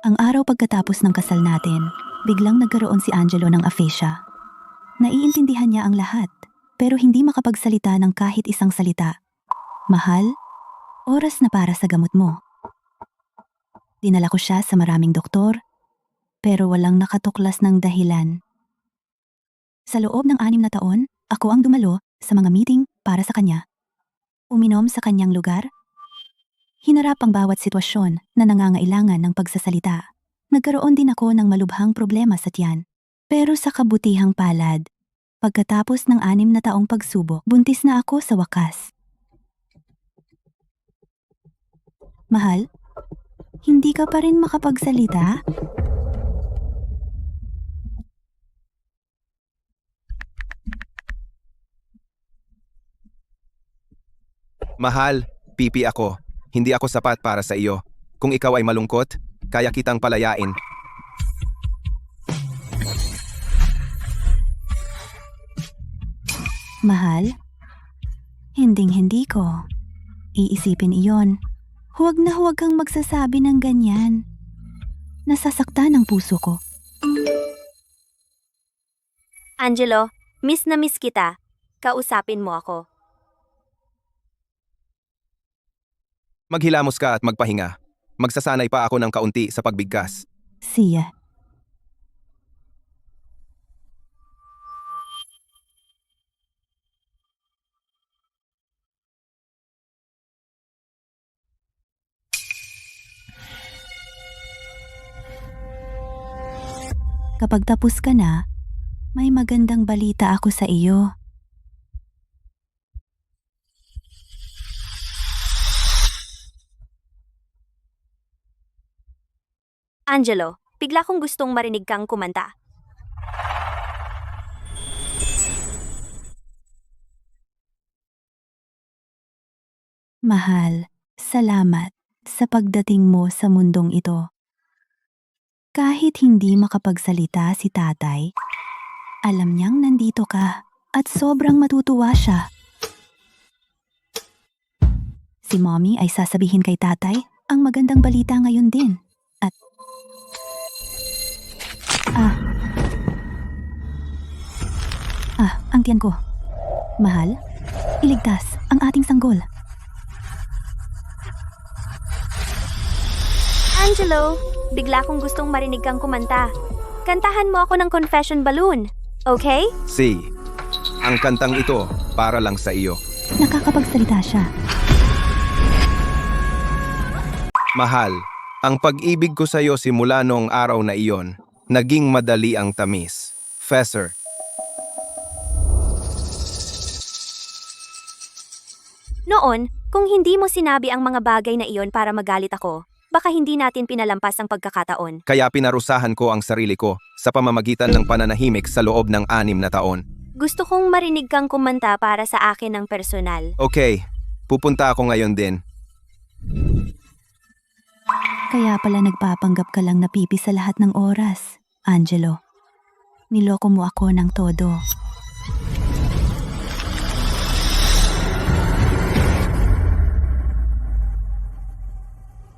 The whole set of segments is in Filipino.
Ang araw pagkatapos ng kasal natin, biglang nagkaroon si Angelo ng aphasia. Naiintindihan niya ang lahat, pero hindi makapagsalita ng kahit isang salita. Mahal, oras na para sa gamot mo. Dinala ko siya sa maraming doktor, pero walang nakatuklas ng dahilan. Sa loob ng 6 na taon, ako ang dumalo sa mga meeting para sa kanya. Uminom sa kanyang lugar. Hinarap ang bawat sitwasyon na nangangailangan ng pagsasalita. Nagkaroon din ako ng malubhang problema sa tiyan. Pero sa kabutihang palad, pagkatapos ng 6 na taong pagsubok, buntis na ako sa wakas. Mahal, hindi ka pa rin makapagsalita? Mahal, pipi ako. Hindi ako sapat para sa iyo. Kung ikaw ay malungkot, kaya kitang palayain. Mahal, hinding-hindi ko. Iisipin iyon. Huwag na huwag kang magsasabi ng ganyan. Nasasaktan ang puso ko. Angelo, miss na miss kita. Kausapin mo ako. Maghilamos ka at magpahinga. Magsasanay pa ako ng kaunti sa pagbigkas. Siya. Kapag tapos ka na, may magandang balita ako sa iyo. Angelo, bigla kong gustong marinig kang kumanta. Mahal, salamat sa pagdating mo sa mundong ito. Kahit hindi makapagsalita si tatay, alam niyang nandito ka at sobrang matutuwa siya. Si mommy ay sasabihin kay tatay ang magandang balita ngayon din. At ang tiyan ko. Mahal, iligtas ang ating sanggol. Angelo, bigla kong gustong marinig kang kumanta. Kantahan mo ako ng Confession Balloon, okay? Si, ang kantang ito para lang sa iyo. Nakakapagsalita siya. Mahal, ang pag-ibig ko sa iyo simula noong araw na iyon, naging madali ang tamis. Fesser. Noon, kung hindi mo sinabi ang mga bagay na iyon para magalit ako, baka hindi natin pinalampas ang pagkakataon. Kaya pinarusahan ko ang sarili ko sa pamamagitan ng pananahimik sa loob ng 6 na taon. Gusto kong marinig kang kumanta para sa akin ng personal. Okay, pupunta ako ngayon din. Kaya pala nagpapanggap ka lang na pipi sa lahat ng oras, Angelo. Niloko mo ako ng todo.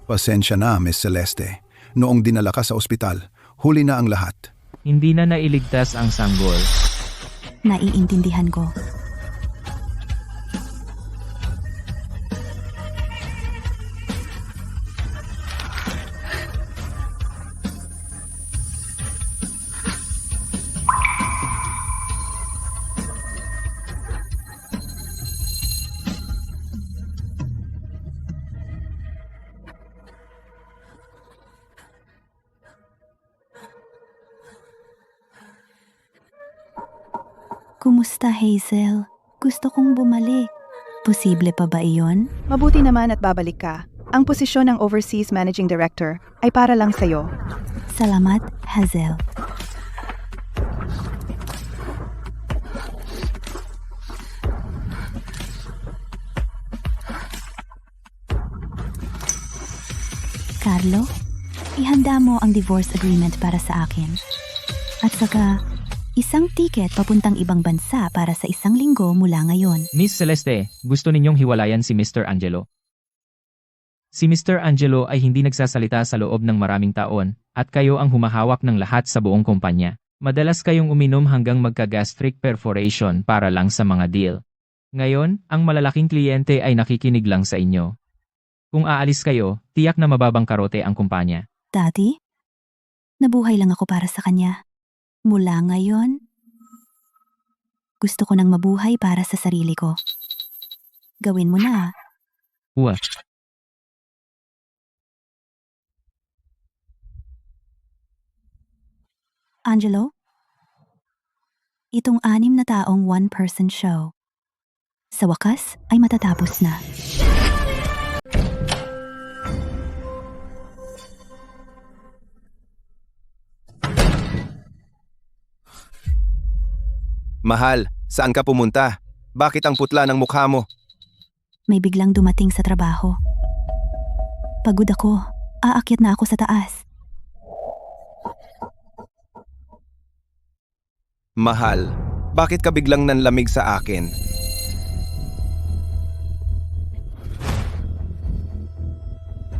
Pasensya na, Miss Celeste. Noong dinala ka sa ospital, huli na ang lahat. Hindi na nailigtas ang sanggol. Naiintindihan ko. Kumusta, Hazel? Gusto kong bumalik. Posible pa ba iyon? Mabuti naman at babalik ka. Ang posisyon ng Overseas Managing Director ay para lang sa'yo. Salamat, Hazel. Carlo, ihanda mo ang divorce agreement para sa akin. At saka, isang tiket papuntang ibang bansa para sa 1 linggo mula ngayon. Miss Celeste, gusto ninyong hiwalayan si Mr. Angelo? Si Mr. Angelo ay hindi nagsasalita sa loob ng maraming taon, at kayo ang humahawak ng lahat sa buong kumpanya. Madalas kayong uminom hanggang magka-gastric perforation para lang sa mga deal. Ngayon, ang malalaking kliyente ay nakikinig lang sa inyo. Kung aalis kayo, tiyak na mababangkarote ang kumpanya. Dati, nabuhay lang ako para sa kanya. Mula ngayon, gusto ko nang mabuhay para sa sarili ko. Gawin mo na. Uwa. Angelo? Itong 6 na taong one-person show. Sa wakas ay matatapos na. Mahal, saan ka pumunta? Bakit ang putla ng mukha mo? May biglang dumating sa trabaho. Pagod ako. Aakyat na ako sa taas. Mahal, bakit ka biglang nanlamig sa akin?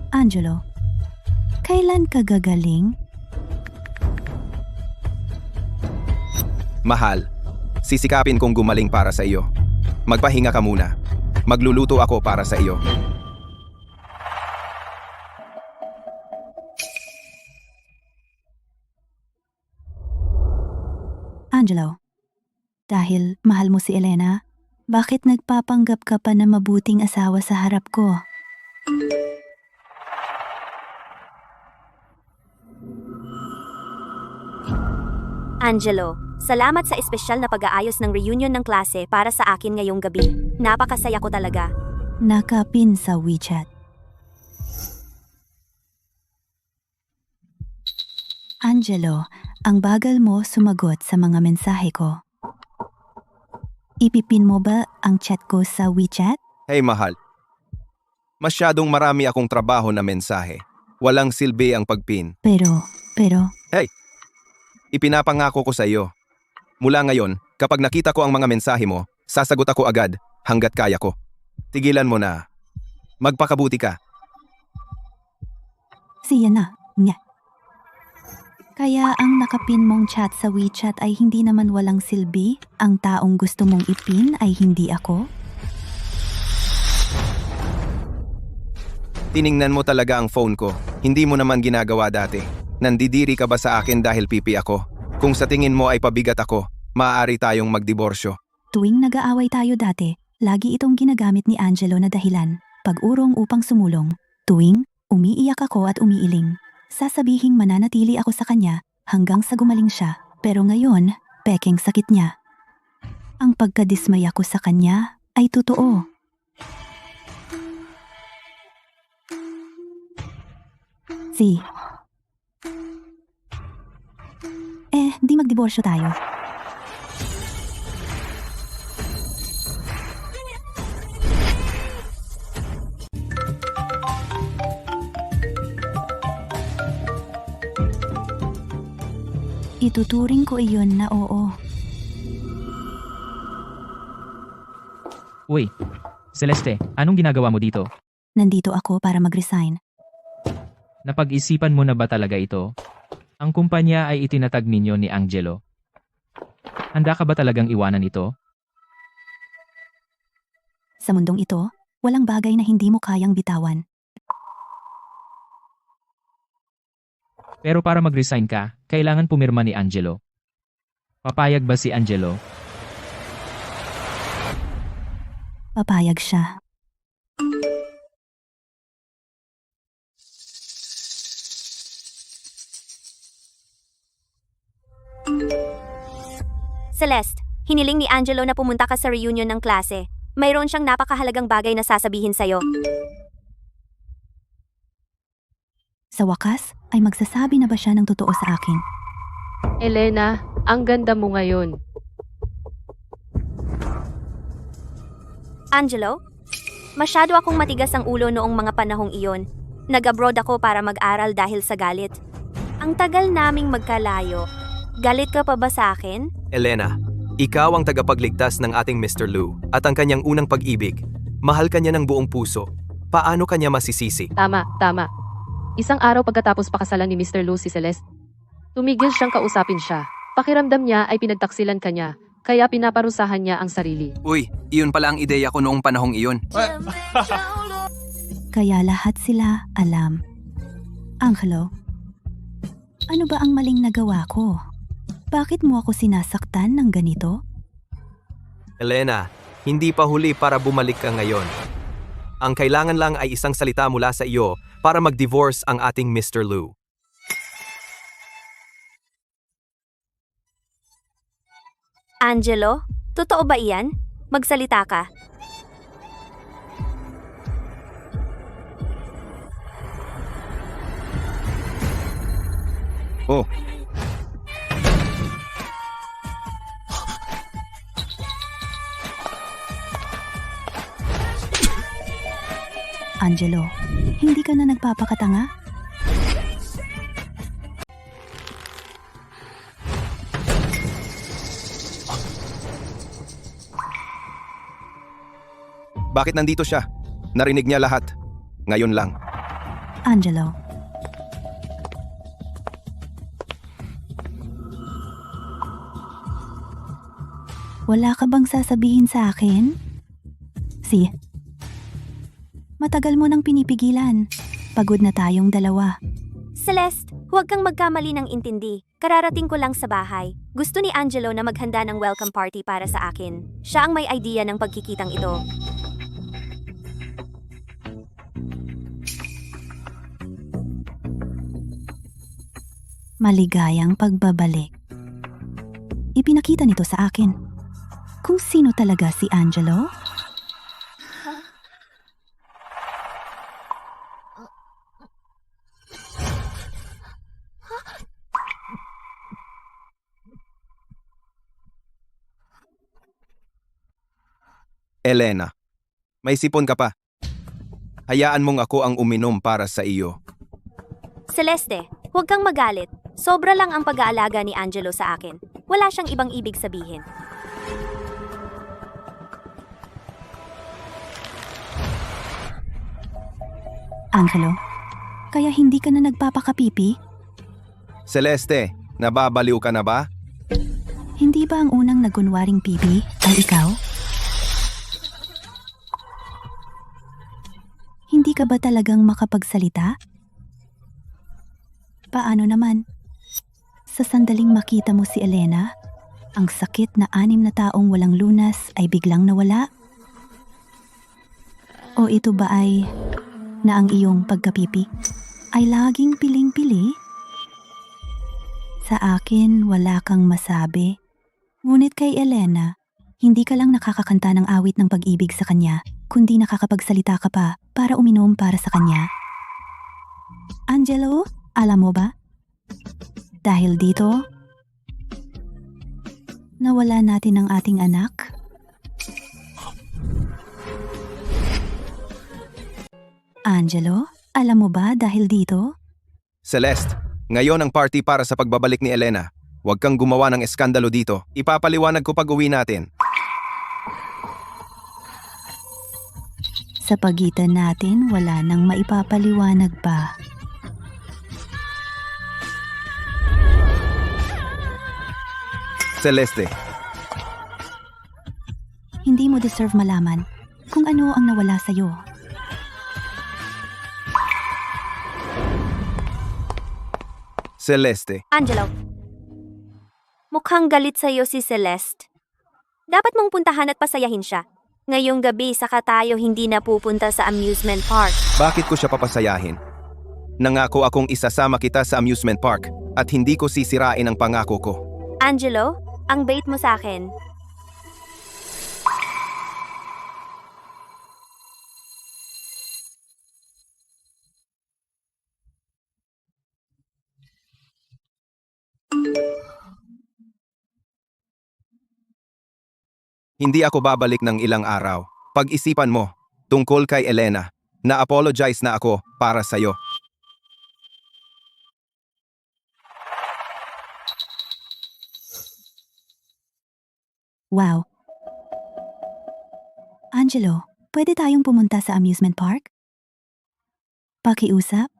Angelo, kailan ka gagaling? Mahal, sisikapin kong gumaling para sa iyo. Magpahinga ka muna. Magluluto ako para sa iyo. Angelo, dahil mahal mo si Elena, bakit nagpapanggap ka pa na mabuting asawa sa harap ko? Angelo, salamat sa espesyal na pag-aayos ng reunion ng klase para sa akin ngayong gabi. Napakasaya ko talaga. Nakapin sa WeChat. Angelo, ang bagal mo sumagot sa mga mensahe ko. Ipipin mo ba ang chat ko sa WeChat? Hey mahal, masyadong marami akong trabaho na mensahe. Walang silbi ang pagpin. Pero, Ipinapangako ko sa iyo. Mula ngayon, kapag nakita ko ang mga mensahe mo, sasagot ako agad hanggat kaya ko. Tigilan mo na. Magpakabuti ka. siya na, niya. Kaya ang nakapin mong chat sa WeChat ay hindi naman walang silbi? Ang taong gusto mong ipin ay hindi ako? Tiningnan mo talaga ang phone ko. Hindi mo naman ginagawa dati. Nandidiri ka ba sa akin dahil pipi ako? Kung sa tingin mo ay pabigat ako, maaari tayong magdiborsyo. Tuwing nag-aaway tayo dati, lagi itong ginagamit ni Angelo na dahilan, pag-urong upang sumulong. Tuwing umiiyak ako at umiiling, sasabihing mananatili ako sa kanya hanggang sa gumaling siya. Pero ngayon, pekeng sakit niya. Ang pagkadismaya ko sa kanya ay totoo. Di magdiborsyo tayo. Ituturing ko iyon na oo. Uy, Celeste, anong ginagawa mo dito? Nandito ako para mag-resign. Napag-isipan mo na ba talaga ito? Ang kumpanya ay itinatag ninyo ni Angelo. Handa ka ba talagang iwanan ito? Sa mundong ito, walang bagay na hindi mo kayang bitawan. Pero para mag-resign ka, kailangan pumirma ni Angelo. Papayag ba si Angelo? Papayag siya. Celeste, hiniling ni Angelo na pumunta ka sa reunion ng klase. Mayroon siyang napakahalagang bagay na sasabihin sa'yo. Sa wakas, ay magsasabi na ba siya ng totoo sa akin? Elena, ang ganda mo ngayon. Angelo? Masyado akong matigas ang ulo noong mga panahong iyon. Nag-abroad ako para mag-aral dahil sa galit. Ang tagal naming magkalayo. Galit ka pa ba sa akin? Elena, ikaw ang tagapagligtas ng ating Mr. Lou at ang kanyang unang pag-ibig. Mahal ka niya ng buong puso. paano kanya masisisi? Tama, tama. Isang araw pagkatapos pakasalan ni Mr. Lou si Celeste, tumigil siyang kausapin siya. Pakiramdam niya ay pinagtaksilan kanya, kaya pinaparusahan niya ang sarili. Uy, iyon pala ang ideya ko noong panahong iyon. Kaya lahat sila alam. Angelo, ano ba ang maling nagawa ko? Bakit mo ako sinasaktan ng ganito? Elena, hindi pa huli para bumalik ka ngayon. Ang kailangan lang ay isang salita mula sa iyo para mag-divorce ang ating Mr. Lou. Angelo, totoo ba iyan? Magsalita ka. Oh, Angelo, hindi ka na nagpapakatanga? bakit nandito siya? Narinig niya lahat. Ngayon lang. Angelo, wala ka bang sasabihin sa akin? Si, matagal mo nang pinipigilan. Pagod na tayong dalawa. Celeste, huwag kang magkamali ng intindi. Kararating ko lang sa bahay. Gusto ni Angelo na maghanda ng welcome party para sa akin. Siya ang may idea ng pagkikitang ito. Maligayang pagbabalik. Ipinakita nito sa akin kung sino talaga si Angelo. Elena, may sipon ka pa. Hayaan mong ako ang uminom para sa iyo. Celeste, huwag kang magalit. Sobra lang ang pag-aalaga ni Angelo sa akin. Wala siyang ibang ibig sabihin. Angelo, kaya hindi ka na nagpapakapipi? Celeste, nababaliw ka na ba? Hindi ba ang unang nagunwaring pipi ay ikaw? Hindi ka ba talagang makapagsalita? Paano naman? Sa sandaling makita mo si Elena, ang sakit na 6 na taong walang lunas ay biglang nawala? O ito ba ay na ang iyong pagkapipi ay laging piling-pili? Sa akin, wala kang masabi. Ngunit kay Elena, hindi ka lang nakakakanta ng awit ng pag-ibig sa kanya, kundi nakakapagsalita ka pa para uminom para sa kanya. Angelo, alam mo ba? Dahil dito, nawala natin ang ating anak. Angelo, alam mo ba dahil dito? Celeste, ngayon ang party para sa pagbabalik ni Elena. Huwag kang gumawa ng eskandalo dito. Ipapaliwanag ko pag uwi natin. Sa pagitan natin, wala nang maipapaliwanag pa. Celeste, Hindi mo deserve malaman kung ano ang nawala sa'yo. Celeste, Angelo, mukhang galit sa'yo si Celeste. Dapat mong puntahan at pasayahin siya. Ngayong gabi saka tayo hindi na pupunta sa amusement park. bakit ko siya papasayahin? Nangako akong isasama kita sa amusement park at hindi ko sisirain ang pangako ko. Angelo, ang bait mo sa akin. Hindi ako babalik ng ilang araw. Pag-isipan mo, tungkol kay Elena, na-apologize na ako para sa'yo. Wow. Angelo, pwede tayong pumunta sa amusement park? Pakiusap?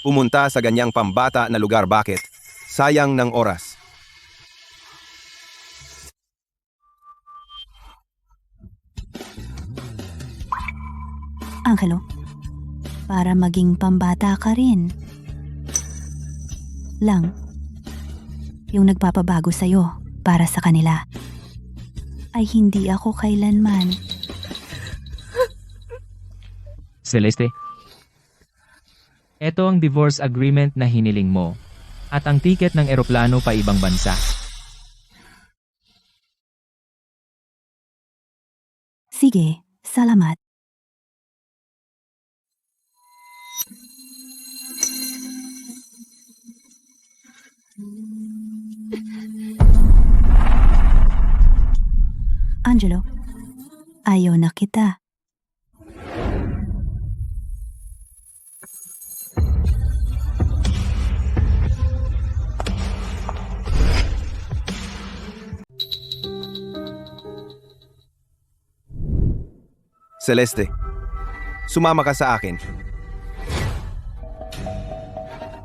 Pumunta sa ganyang pambata na lugar, bakit? Sayang ng oras. Angelo, para maging pambata ka rin. Lang, yung nagpapabago sa'yo para sa kanila ay hindi ako kailanman. Celeste? Ito ang divorce agreement na hiniling mo. At ang tiket ng eroplano pa ibang bansa. Sige, salamat. Angelo, ayaw na kita. Celeste, sumama ka sa akin.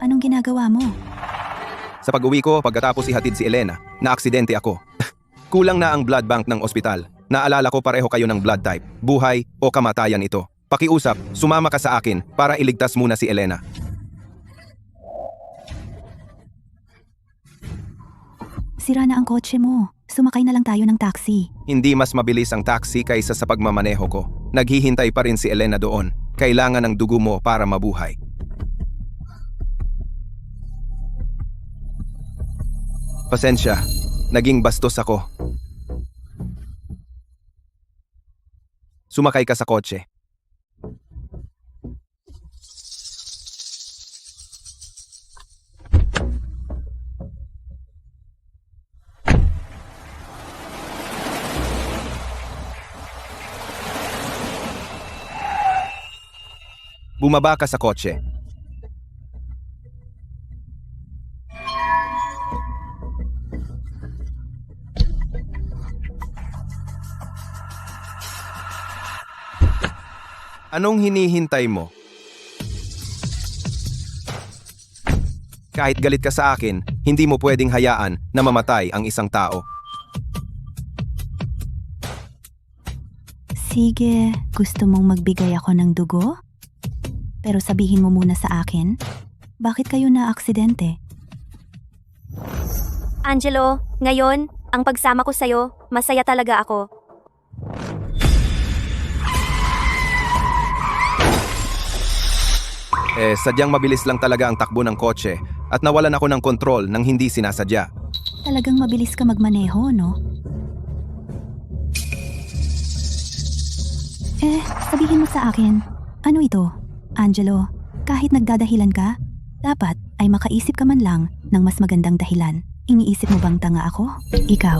Anong ginagawa mo? Sa pag-uwi ko, pagkatapos ihatid si Elena, na-aksidente ako. Kulang na ang blood bank ng ospital. Naalala ko pareho kayo ng blood type, buhay o kamatayan ito. Pakiusap, sumama ka sa akin para iligtas muna si Elena. Sira na ang kotse mo. Sumakay na lang tayo ng taxi. Hindi mas mabilis ang taxi kaysa sa pagmamaneho ko. Naghihintay pa rin si Elena doon. Kailangan ng dugo mo para mabuhay. Pasensya, naging bastos ako. Sumakay ka sa kotse. Bumaba ka sa kotse. Anong hinihintay mo? Kahit galit ka sa akin, hindi mo pwedeng hayaan na mamatay ang isang tao. Sige, gusto mong magbigay ako ng dugo? Pero sabihin mo muna sa akin, bakit kayo na-aksidente? Angelo, ngayon, ang pagsama ko sa'yo, masaya talaga ako. Sadyang mabilis lang talaga ang takbo ng kotse at nawalan ako ng kontrol nang hindi sinasadya. Talagang mabilis ka magmaneho, no? Sabihin mo sa akin, ano ito? Angelo, kahit nagdadahilan ka, dapat ay makaisip ka man lang ng mas magandang dahilan. Iniisip mo bang tanga ako? Ikaw.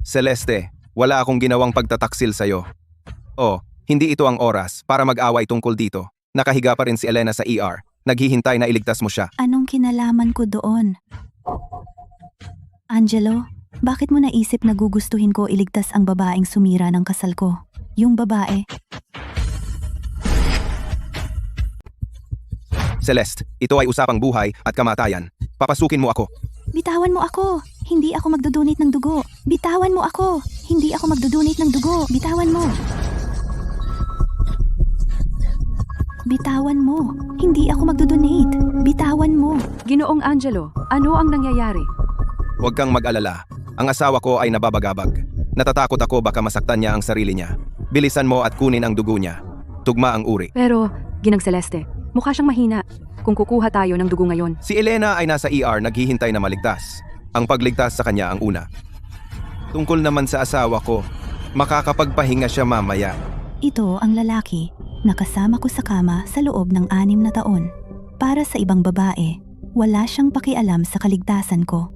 Celeste, wala akong ginawang pagtataksil sa'yo. Oh, hindi ito ang oras para mag-away tungkol dito. Nakahiga pa rin si Elena sa ER. Naghihintay na iligtas mo siya. Anong kinalaman ko doon? Angelo, bakit mo naisip na gugustuhin ko iligtas ang babaeng sumira ng kasal ko? Yung babae. Celeste, ito ay usapang buhay at kamatayan. Papasukin mo ako. Bitawan mo ako! Hindi ako magdodonate ng dugo! Bitawan mo ako! Hindi ako magdodonate ng dugo! Bitawan mo! Bitawan mo! Hindi ako magdodonate! Bitawan mo! Ginoong Angelo, ano ang nangyayari? Huwag kang mag-alala. Ang asawa ko ay nababagabag. Natatakot ako baka masaktan niya ang sarili niya. Bilisan mo at kunin ang dugo niya. Tugma ang uri. Pero, Ginang Celeste, mukha siyang mahina. Kung kukuha tayo ng dugo ngayon. Si Elena ay nasa ER naghihintay na maligtas. Ang pagligtas sa kanya ang una. Tungkol naman sa asawa ko, makakapagpahinga siya mamaya. Ito ang lalaki na kasama ko sa kama sa loob ng 6 na taon. Para sa ibang babae, wala siyang pakialam sa kaligtasan ko.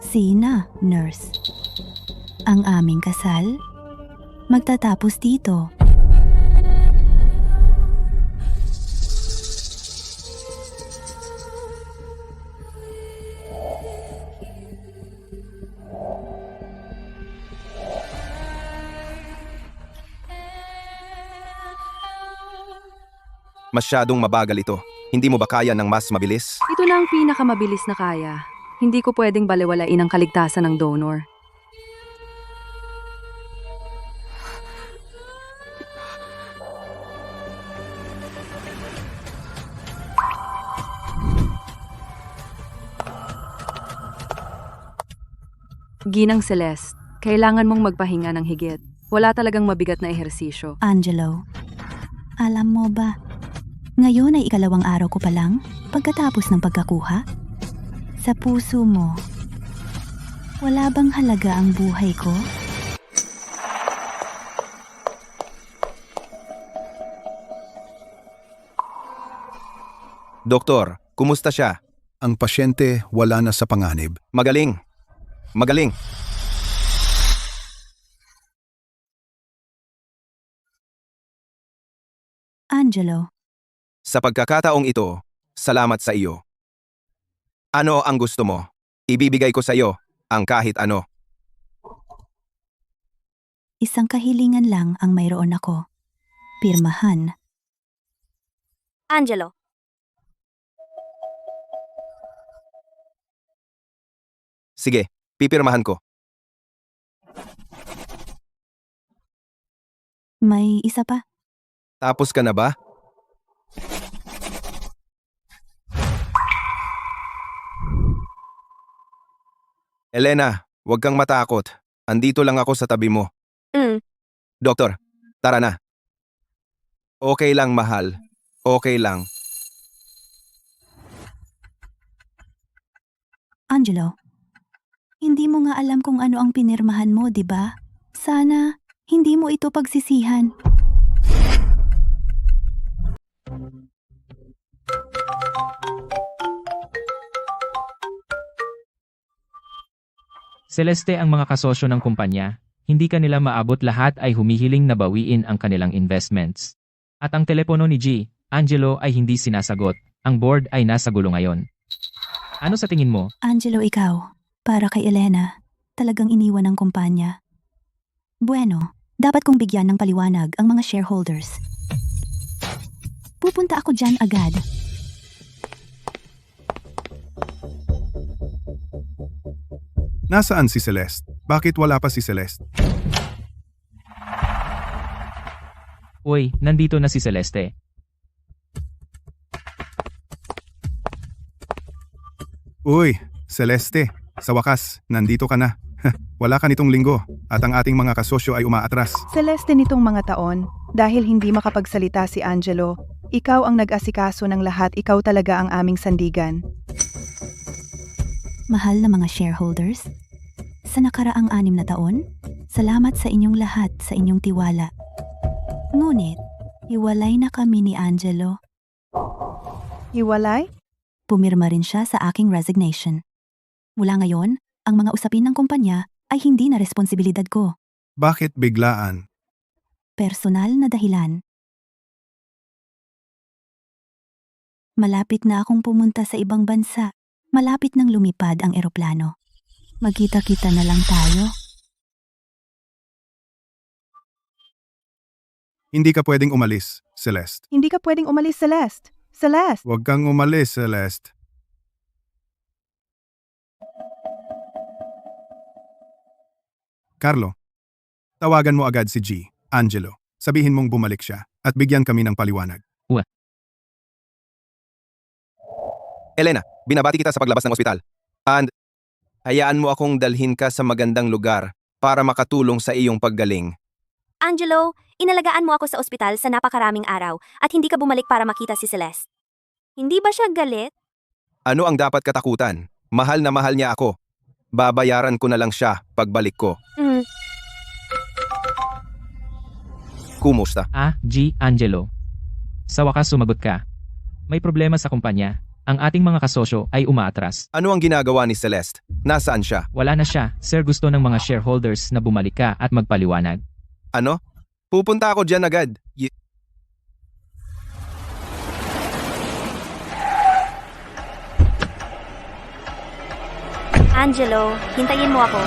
Sina, nurse. Ang aming kasal? Magtatapos dito. Masyadong mabagal ito. Hindi mo ba kaya ng mas mabilis? Ito na ang pinakamabilis na kaya. Hindi ko pwedeng balewalain ang kaligtasan ng donor. Ginang Celeste, kailangan mong magpahinga ng higit. Wala talagang mabigat na ehersisyo. Angelo, alam mo ba, ngayon ay ikalawang araw ko pa lang pagkatapos ng pagkakuha? Sa puso mo, wala bang halaga ang buhay ko? Doktor, kumusta siya? Ang pasyente wala na sa panganib. Magaling. Magaling. Angelo, Sa pagkakataong ito, salamat sa iyo. Ano ang gusto mo? Ibibigay ko sa iyo ang kahit ano. isang kahilingan lang ang mayroon ako. Pirmahan. Angelo, Sige, pipirmahan ko. May isa pa. Tapos ka na ba? Elena, huwag kang matakot. Andito lang ako sa tabi mo. Doktor, tara na. Okay lang, mahal. Okay lang. Angelo, hindi mo nga alam kung ano ang pinirmahan mo, di ba? Sana, hindi mo ito pagsisihan. Celeste ang mga kasosyo ng kumpanya, hindi kanila maabot lahat ay humihiling na bawiin ang kanilang investments. At ang telepono ni G, Angelo ay hindi sinasagot. Ang board ay nasa gulo ngayon. Ano sa tingin mo? Angelo, ikaw, para kay Elena, talagang iniwan ng kumpanya. Bueno, dapat kong bigyan ng paliwanag ang mga shareholders. Pupunta ako dyan agad. Nasaan si Celeste? Bakit wala pa si Celeste? Uy, nandito na si Celeste. Uy, Celeste, sa wakas, nandito ka na. Wala ka nitong linggo at ang ating mga kasosyo ay umaatras. Celeste nitong mga taon, dahil hindi makapagsalita si Angelo, ikaw ang nag-asikaso ng lahat, ikaw talaga ang aming sandigan. Mahal na mga shareholders, sa nakaraang 6 na taon, salamat sa inyong lahat sa inyong tiwala. Ngunit, hiwalay na kami ni Angelo. Hiwalay? Pumirma rin siya sa aking resignation. Mula ngayon, ang mga usapin ng kumpanya ay hindi na responsibilidad ko. Bakit biglaan? Personal na dahilan. Malapit na akong pumunta sa ibang bansa. Malapit nang lumipad ang eroplano. Magkita-kita na lang tayo. Hindi ka pwedeng umalis, Celeste. Hindi ka pwedeng umalis, Celeste. Celeste! Huwag kang umalis, Celeste. Carlo, tawagan mo agad si G, Angelo. Sabihin mong bumalik siya at bigyan kami ng paliwanag. Elena, binabati kita sa paglabas ng ospital. And, hayaan mo akong dalhin ka sa magandang lugar para makatulong sa iyong paggaling. Angelo, inalagaan mo ako sa ospital sa napakaraming araw at hindi ka bumalik para makita si Celeste. Hindi ba siya galit? Ano ang dapat katakutan? Mahal na mahal niya ako. Babayaran ko na lang siya pagbalik ko. Kumusta? G. Angelo. Sa wakas sumagot ka. May problema sa kumpanya. Ang ating mga kasosyo ay umaatras. Ano ang ginagawa ni Celeste? Nasaan siya? Wala na siya. Sir, gusto ng mga shareholders na bumalik ka at magpaliwanag. Ano? Pupunta ako dyan agad. Angelo, hintayin mo ako.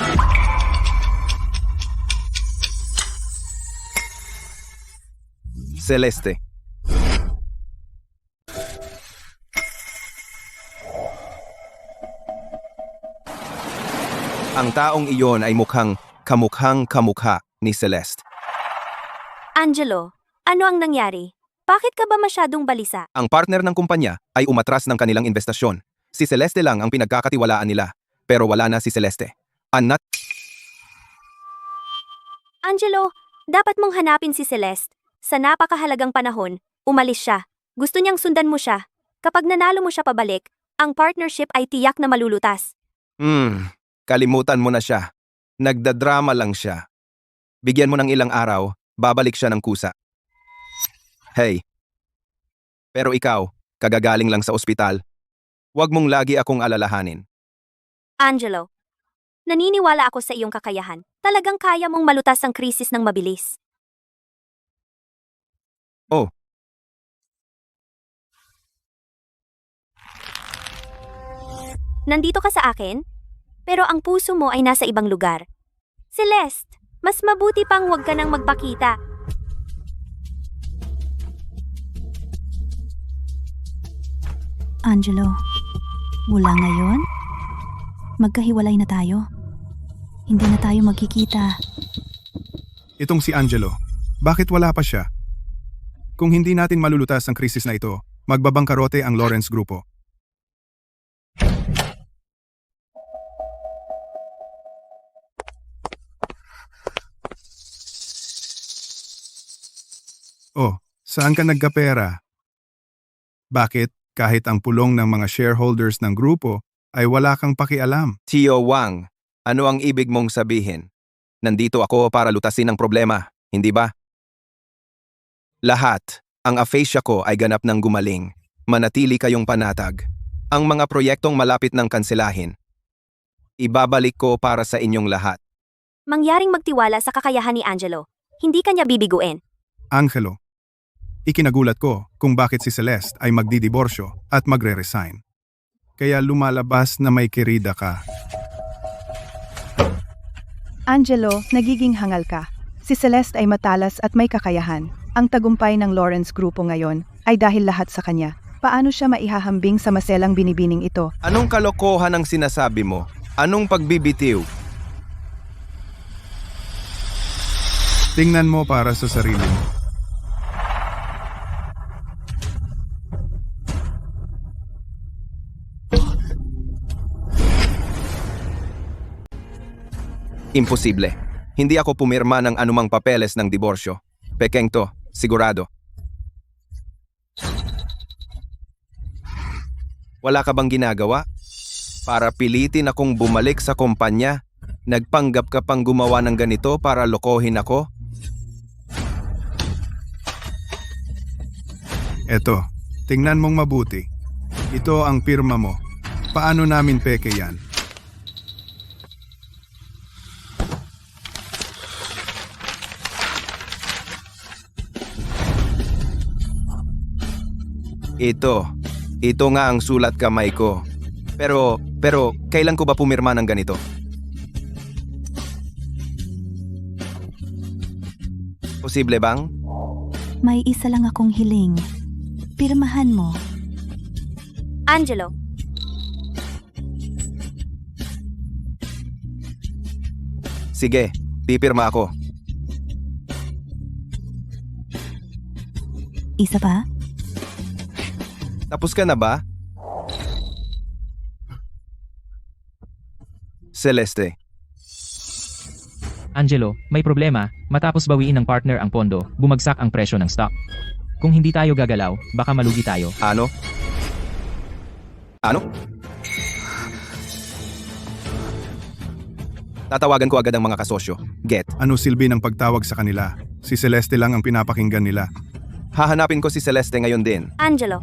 Celeste. Ang taong iyon ay mukhang kamukhang-kamukha ni Celeste. Angelo, ano ang nangyari? Bakit ka ba masyadong balisa? Ang partner ng kumpanya ay umatras ng kanilang investasyon. Si Celeste lang ang pinagkakatiwalaan nila, pero wala na si Celeste. Angelo, dapat mong hanapin si Celeste. Sa napakahalagang panahon, umalis siya. Gusto niyang sundan mo siya. Kapag nanalo mo siya pabalik, ang partnership ay tiyak na malulutas. Kalimutan mo na siya. Nagdadrama lang siya. Bigyan mo ng ilang araw, babalik siya ng kusa. Hey. Pero ikaw, kagagaling lang sa ospital. Huwag mong lagi akong alalahanin. Angelo, naniniwala ako sa iyong kakayahan. Talagang kaya mong malutas ang krisis ng mabilis. Oh. Nandito ka sa akin, pero ang puso mo ay nasa ibang lugar. Celeste, mas mabuti pang huwag ka nang magpakita. Angelo, mula ngayon, magkahiwalay na tayo. Hindi na tayo magkikita. Itong si Angelo, bakit wala pa siya? Kung hindi natin malulutas ang krisis na ito, magbabangkarote ang Lawrence Grupo. Oh, saan ka nagkapera? Bakit kahit ang pulong ng mga shareholders ng grupo ay wala kang pakialam? Tio Wang, ano ang ibig mong sabihin? Nandito ako para lutasin ang problema, hindi ba? Lahat, ang aphasia ko ay ganap ng gumaling. Manatili kayong panatag. Ang mga proyektong malapit ng kanselahin. Ibabalik ko para sa inyong lahat. Mangyaring magtiwala sa kakayahan ni Angelo. Hindi kanya bibiguin. Angelo, ikinagulat ko kung bakit si Celeste ay magdidiborsyo at magre-resign. Kaya lumalabas na may kirida ka. Angelo, nagiging hangal ka. Si Celeste ay matalas at may kakayahan. Ang tagumpay ng Lawrence Grupo ngayon ay dahil lahat sa kanya. Paano siya maihahambing sa maselang binibining ito? Anong kalokohan ang sinasabi mo? Anong pagbibitiw? Tingnan mo para sa sarili mo. Imposible. Hindi ako pumirma ng anumang papeles ng diborsyo. Pekeng to, sigurado. Wala ka bang ginagawa? Para pilitin akong bumalik sa kumpanya, nagpanggap ka pang gumawa ng ganito para lokohin ako? Eto, tingnan mong mabuti. Ito ang pirma mo. Paano namin peke yan? Ito nga ang sulat kamay ko. Pero, kailan ko ba pumirma ng ganito? Posible bang? May isa lang akong hiling. Pirmahan mo. Angelo, Sige, pipirma ako. Isa pa? Tapos ka na ba? Celeste. Angelo, may problema. Matapos bawiin ng partner ang pondo, bumagsak ang presyo ng stock. Kung hindi tayo gagalaw, baka malugi tayo. Ano? Tatawagan ko agad ang mga kasosyo. Get. Ano silbi ng pagtawag sa kanila? Si Celeste lang ang pinapakinggan nila. Hahanapin ko si Celeste ngayon din. Angelo.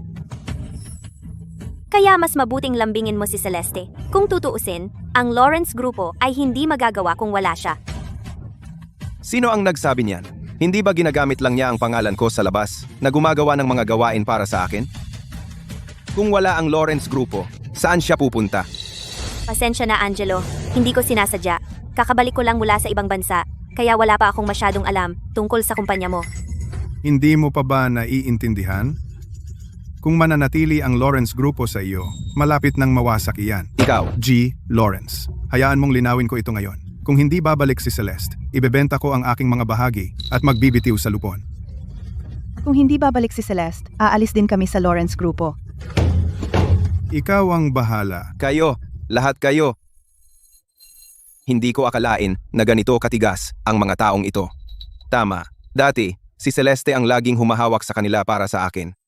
Kaya mas mabuting lambingin mo si Celeste. Kung tutuusin, ang Lawrence Grupo ay hindi magagawa kung wala siya. Sino ang nagsabi niyan? Hindi ba ginagamit lang niya ang pangalan ko sa labas na gumagawa ng mga gawain para sa akin? Kung wala ang Lawrence Grupo, saan siya pupunta? Pasensya na, Angelo. Hindi ko sinasadya. Kakabalik ko lang mula sa ibang bansa, kaya wala pa akong masyadong alam tungkol sa kumpanya mo. Hindi mo pa ba naiintindihan? Kung mananatili ang Lawrence Grupo sa iyo, malapit nang mawasak iyan. Ikaw, G. Lawrence. Hayaan mong linawin ko ito ngayon. Kung hindi babalik si Celeste, ibebenta ko ang aking mga bahagi at magbibitiw sa lupon. Kung hindi babalik si Celeste, aalis din kami sa Lawrence Grupo. Ikaw ang bahala. kayo, lahat kayo. Hindi ko akalain na ganito katigas ang mga taong ito. Tama, dati, si Celeste ang laging humahawak sa kanila para sa akin.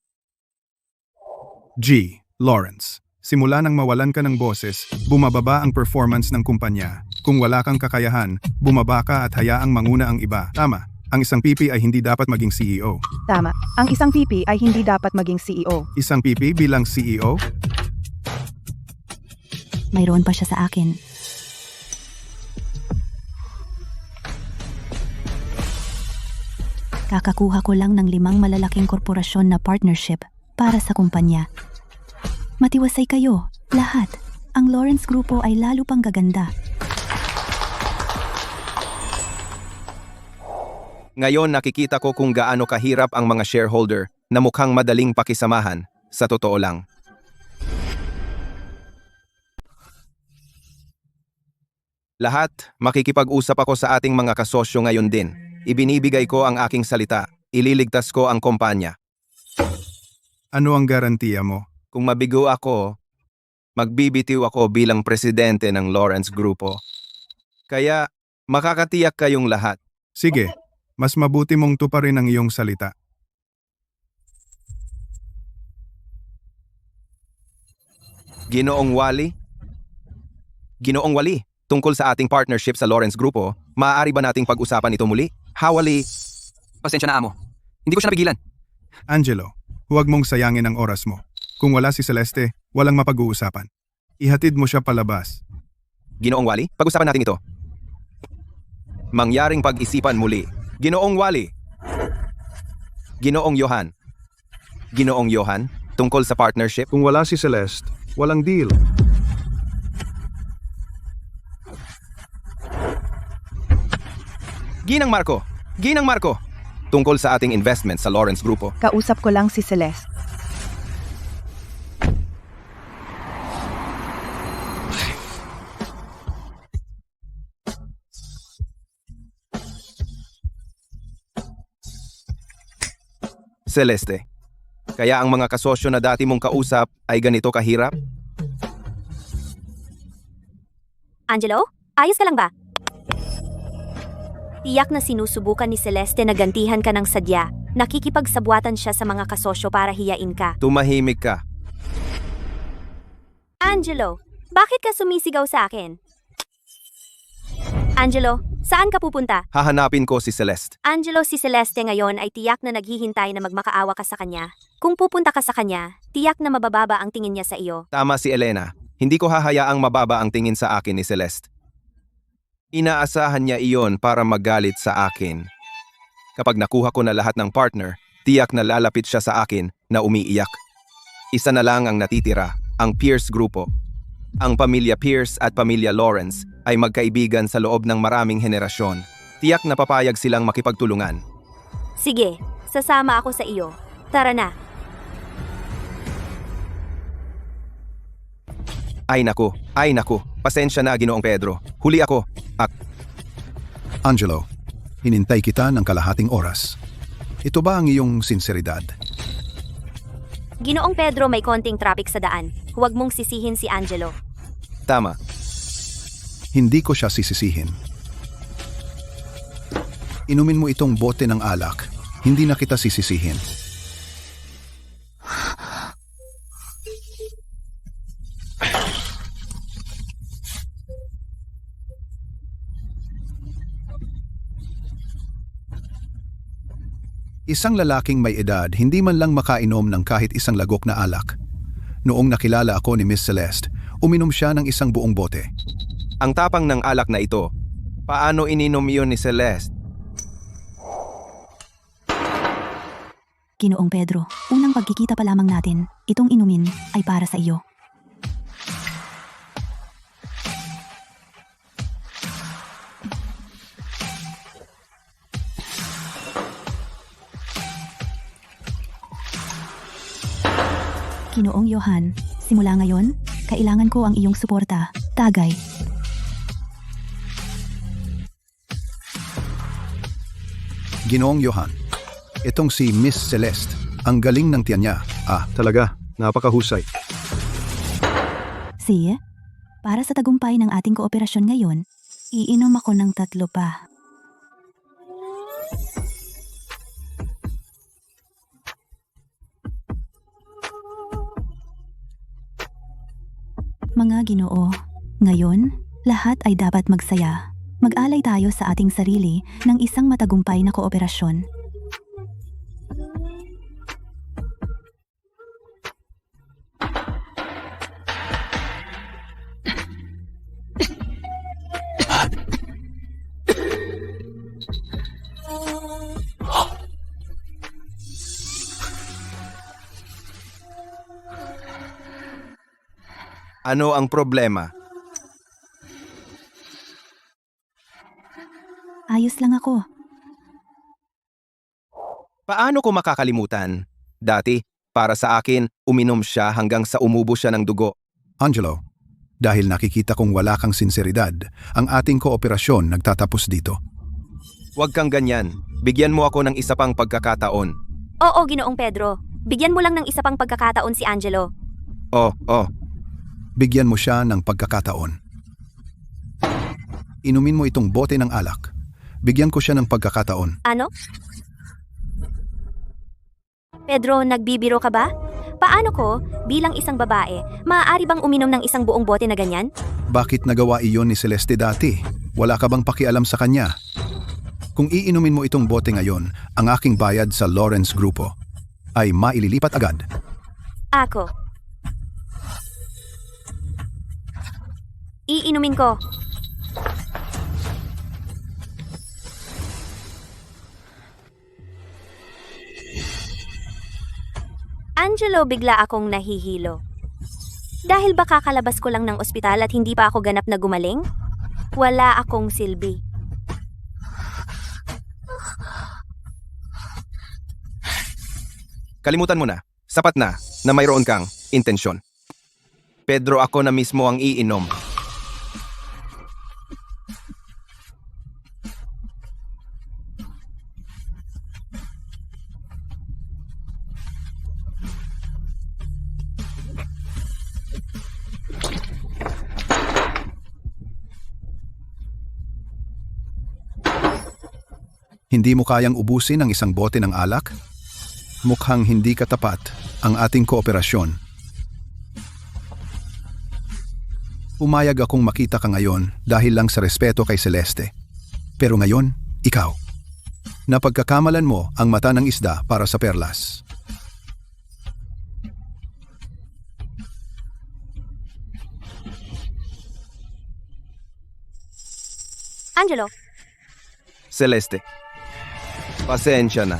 G. Lawrence. Simula nang mawalan ka ng boses, bumababa ang performance ng kumpanya. Kung wala kang kakayahan, bumaba ka at hayaang manguna ang iba. Tama, ang isang PP ay hindi dapat maging CEO. Tama, ang isang PP ay hindi dapat maging CEO. Isang PP bilang CEO? Mayroon pa siya sa akin. Kakakuha ko lang ng 5 malalaking korporasyon na partnership para sa kumpanya. Matiwasay kayo, lahat. Ang Lawrence Grupo ay lalo pang gaganda. Ngayon nakikita ko kung gaano kahirap ang mga shareholder na mukhang madaling pakisamahan, sa totoo lang. Lahat, makikipag-usap ako sa ating mga kasosyo ngayon din. Ibinibigay ko ang aking salita. Ililigtas ko ang kumpanya. Ano ang garantiya mo? Kung mabigo ako, magbibitiw ako bilang presidente ng Lawrence Grupo. Kaya, makakatiyak kayong lahat. Sige, mas mabuti mong tuparin ang iyong salita. Ginoong Wali, tungkol sa ating partnership sa Lawrence Grupo, maaari ba nating pag-usapan ito muli? Hawali. Pasensya na amo. Hindi ko siya napigilan. Angelo, huwag mong sayangin ang oras mo. Kung wala si Celeste, walang mapag-uusapan. Ihatid mo siya palabas. Ginoong Wali, pag-usapan natin ito. Mangyaring pag-isipan muli. Ginoong Wali. Ginoong Johan, tungkol sa partnership. Kung wala si Celeste, walang deal. Ginang Marco, tungkol sa ating investment sa Lawrence Grupo. Kausap ko lang si Celeste. Celeste, kaya ang mga kasosyo na dati mong kausap ay ganito kahirap? Angelo, ayos ka lang ba? Tiyak na sinusubukan ni Celeste na gantihan ka ng sadya. Nakikipagsabwatan siya sa mga kasosyo para hiyain ka. Tumahimik ka. Angelo, bakit ka sumisigaw sa akin? Angelo, saan ka pupunta? Hahanapin ko si Celeste. Angelo, si Celeste ngayon ay tiyak na naghihintay na magmakaawa ka sa kanya. Kung pupunta ka sa kanya, tiyak na mabababa ang tingin niya sa iyo. Tama si Elena. Hindi ko hahayaang mababa ang tingin sa akin ni Celeste. Inaasahan niya iyon para magalit sa akin. Kapag nakuha ko na lahat ng partner, tiyak na lalapit siya sa akin na umiiyak. Isa na lang ang natitira, ang Pierce Grupo. Ang pamilya Pierce at pamilya Lawrence ay magkaibigan sa loob ng maraming henerasyon. Tiyak na papayag silang makipagtulungan. Sige, sasama ako sa iyo. Tara na. Ay naku. Pasensya na, Ginoong Pedro. Huli ako. Angelo, hinintay kita ng kalahating oras. Ito ba ang iyong sinseridad? Ginoong Pedro, may konting traffic sa daan. Huwag mong sisihin si Angelo. Tama. Hindi ko siya sisisihin. Inumin mo itong bote ng alak. Hindi na kita sisisihin. Isang lalaking may edad, hindi man lang makainom ng kahit isang lagok na alak. Noong nakilala ako ni Miss Celeste, uminom siya ng isang buong bote. Ang tapang ng alak na ito. Paano ininom yun ni Celeste? Ginoong Pedro, unang pagkikita pa lamang natin, itong inumin ay para sa iyo. Ginoong Johan, simula ngayon, kailangan ko ang iyong suporta. Tagay. Ginoong Johan, itong si Miss Celeste, ang galing ng tiyan niya. Talaga, napakahusay. Si, para sa tagumpay ng ating kooperasyon ngayon, iinom ako ng 3 pa. Mga Ginoo, ngayon, lahat ay dapat magsaya. Mag-alay tayo sa ating sarili ng isang matagumpay na kooperasyon. Ano ang problema? Ayos lang ako. Paano ko makakalimutan? Dati, para sa akin, uminom siya hanggang sa umubo siya ng dugo. Angelo, dahil nakikita kong wala kang sinseridad, ang ating kooperasyon nagtatapos dito. Huwag kang ganyan. Bigyan mo ako ng isa pang pagkakataon. Oo, Ginoong Pedro. Bigyan mo lang ng isa pang pagkakataon si Angelo. Oh. Bigyan mo siya ng pagkakataon. Inumin mo itong bote ng alak. Bigyan ko siya ng pagkakataon. Ano? Pedro, nagbibiro ka ba? Paano ko, bilang isang babae, maaari bang uminom ng isang buong bote na ganyan? Bakit nagawa iyon ni Celeste dati? Wala ka bang pakialam sa kanya? Kung iinumin mo itong bote ngayon, ang aking bayad sa Lawrence Grupo ay maililipat agad. Ako. Iinumin ko. Angelo, bigla akong nahihilo. Dahil ba kakalabas ko lang ng ospital at hindi pa ako ganap na gumaling? Wala akong silbi. Kalimutan mo na. Sapat na mayroon kang intensyon. Pedro, ako na mismo ang iinom. Hindi mo kayang ubusin ang isang bote ng alak? Mukhang hindi katapat ang ating kooperasyon. Pumayag akong makita ka ngayon dahil lang sa respeto kay Celeste. Pero ngayon, ikaw. Napagkakamalan mo ang mata ng isda para sa perlas. Angelo, Celeste, pasensya na.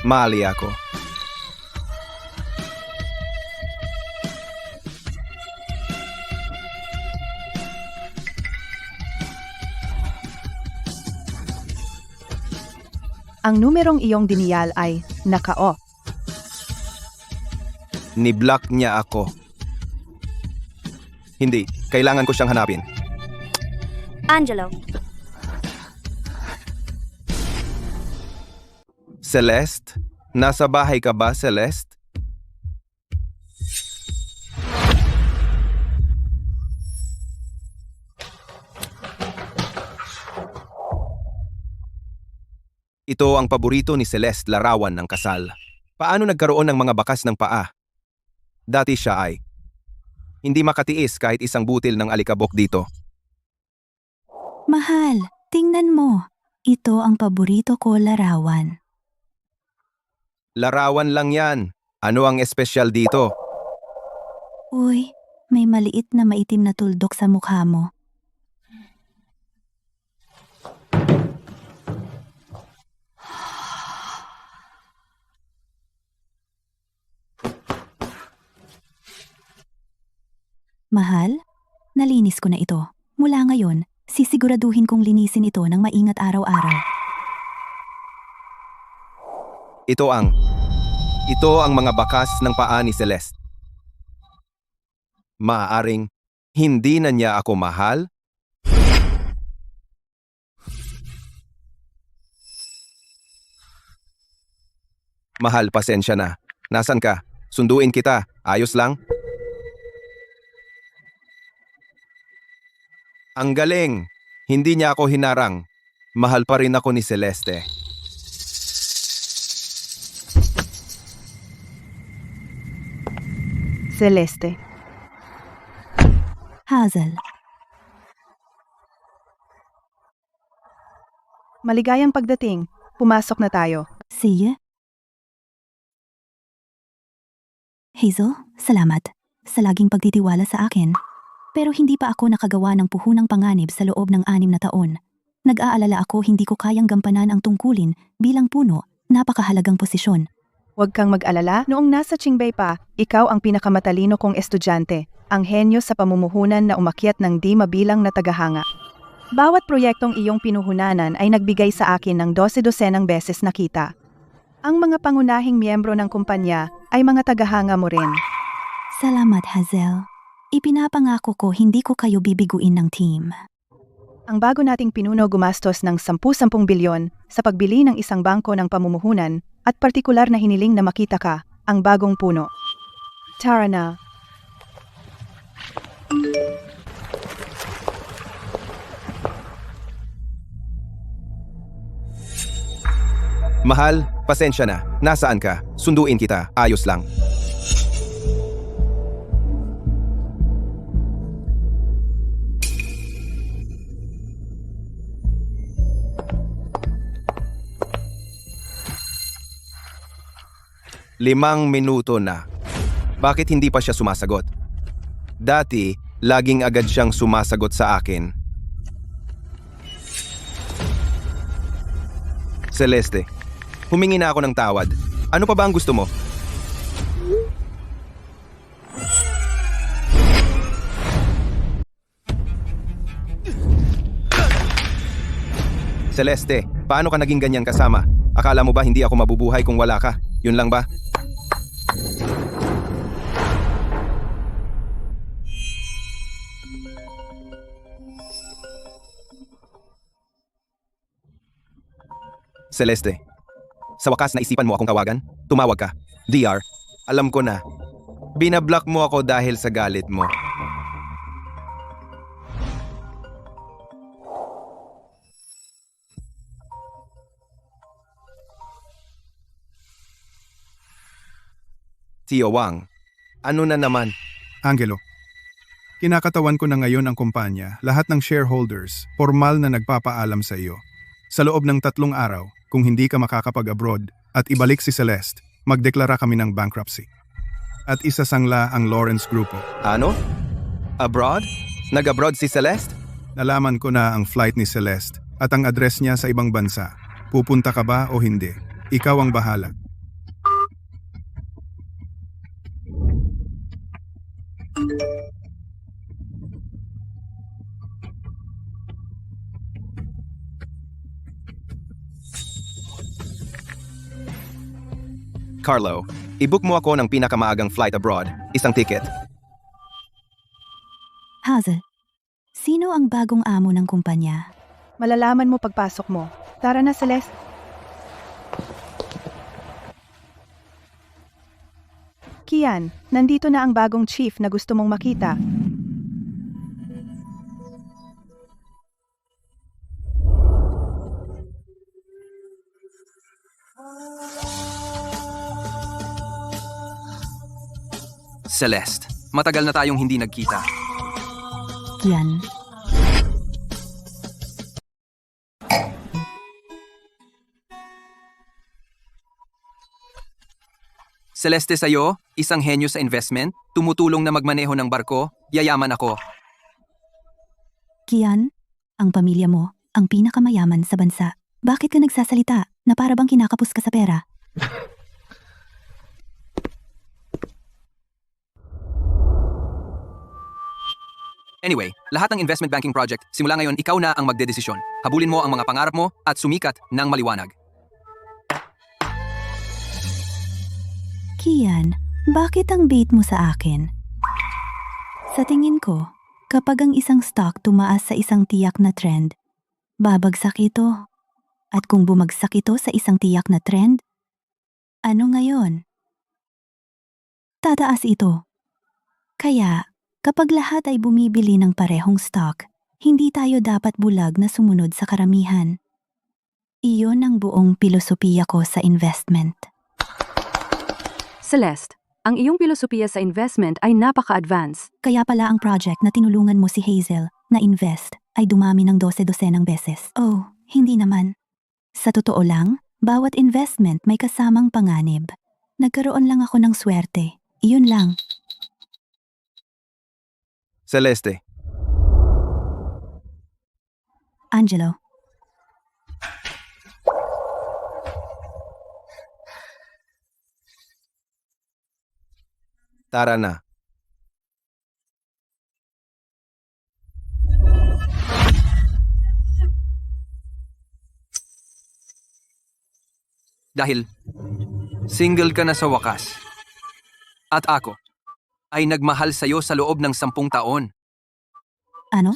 Mali ako. Ang numerong iyong diniyal ay naka-off. Ni-block niya ako. Hindi, kailangan ko siyang hanapin. Angelo, Celeste? Nasa bahay ka ba, Celeste? Ito ang paborito ni Celeste, larawan ng kasal. Paano nagkaroon ng mga bakas ng paa? Dati siya ay hindi makatiis kahit isang butil ng alikabok dito. Mahal, tingnan mo. Ito ang paborito ko larawan. Larawan lang yan. Ano ang espesyal dito? Uy, may maliit na maitim na tuldok sa mukha mo. Mahal, nalinis ko na ito. Mula ngayon, sisiguraduhin kong linisin ito ng maingat araw-araw. Ito ang Ito ang mga bakas ng paa ni Celeste. Maaaring hindi na niya ako mahal? Mahal, pasensya na. Nasaan ka? Sunduin kita. Ayos lang? Ang galing! Hindi niya ako hinarang. Mahal pa rin ako ni Celeste. Celeste. Hazel. Maligayang pagdating. Pumasok na tayo. See ya. Hazel, salamat sa laging pagtitiwala sa akin. Pero hindi pa ako nakagawa ng puhunang panganib sa loob ng 6 na taon. Nag-aalala ako hindi ko kayang gampanan ang tungkulin bilang puno, napakahalagang posisyon. Huwag kang mag-alala, noong nasa Qingbei pa, ikaw ang pinakamatalino kong estudyante, ang henyo sa pamumuhunan na umakyat ng di mabilang na tagahanga. Bawat proyektong iyong pinuhunanan ay nagbigay sa akin ng 12-dosenang beses na kita. Ang mga pangunahing miyembro ng kumpanya ay mga tagahanga mo rin. Salamat, Hazel. Ipinapangako ko hindi ko kayo bibiguin ng team. Ang bago nating pinuno gumastos ng 10-10 bilyon sa pagbili ng isang bangko ng pamumuhunan at partikular na hiniling na makita ka, ang bagong puno. Tara na. Mahal, pasensya na. Nasaan ka? Sunduin kita. Ayos lang. Limang minuto na. Bakit hindi pa siya sumasagot? Dati, laging agad siyang sumasagot sa akin. Celeste, humingi na ako ng tawad. Ano pa ba ang gusto mo? Celeste, paano ka naging ganyan kasama? Akala mo ba hindi ako mabubuhay kung wala ka? Yun lang ba? Celeste, sa wakas naisipan mo akong tawagan? Tumawag ka. DR, alam ko na. Binablock mo ako dahil sa galit mo. Tio Wang, ano na naman? Angelo, kinakatawan ko na ngayon ang kumpanya, lahat ng shareholders, formal na nagpapaalam sa iyo. Sa loob ng 3 araw, kung hindi ka makakapag-abroad at ibalik si Celeste, magdeklara kami ng bankruptcy. At isasangla ang Lawrence Grupo. Ano? Abroad? Nag-abroad si Celeste? Nalaman ko na ang flight ni Celeste at ang address niya sa ibang bansa. Pupunta ka ba o hindi? Ikaw ang bahala. Carlo, i-book mo ako ng pinakamaagang flight abroad, isang ticket. Hazel, sino ang bagong amo ng kumpanya? Malalaman mo pagpasok mo. Tara na, Celeste. Kian, nandito na ang bagong chief na gusto mong makita. Celeste, matagal na tayong hindi nagkita. Yan. Celeste sa'yo, isang henyo sa investment, tumutulong na magmaneho ng barko, yayaman ako. Kian, ang pamilya mo, ang pinakamayaman sa bansa. Bakit ka nagsasalita na para bang kinakapos ka sa pera? Anyway, lahat ng investment banking project, simula ngayon ikaw na ang magdedesisyon. Habulin mo ang mga pangarap mo at sumikat ng maliwanag. Kian, bakit ang bait mo sa akin? Sa tingin ko, kapag ang isang stock tumaas sa isang tiyak na trend, babagsak ito. At kung bumagsak ito sa isang tiyak na trend, ano ngayon? Tataas ito. Kaya, kapag lahat ay bumibili ng parehong stock, hindi tayo dapat bulag na sumunod sa karamihan. Iyon ang buong pilosopiya ko sa investment. Celeste, ang iyong filosofiya sa investment ay napaka-advance. Kaya pala ang project na tinulungan mo si Hazel na invest ay dumami ng 12-dosenang beses. Oh, hindi naman. Sa totoo lang, bawat investment may kasamang panganib. Nagkaroon lang ako ng swerte. Iyon lang. Celeste, Angelo, tara na. Dahil single ka na sa wakas. At ako ay nagmahal sa'yo sa loob ng 10 taon. ano?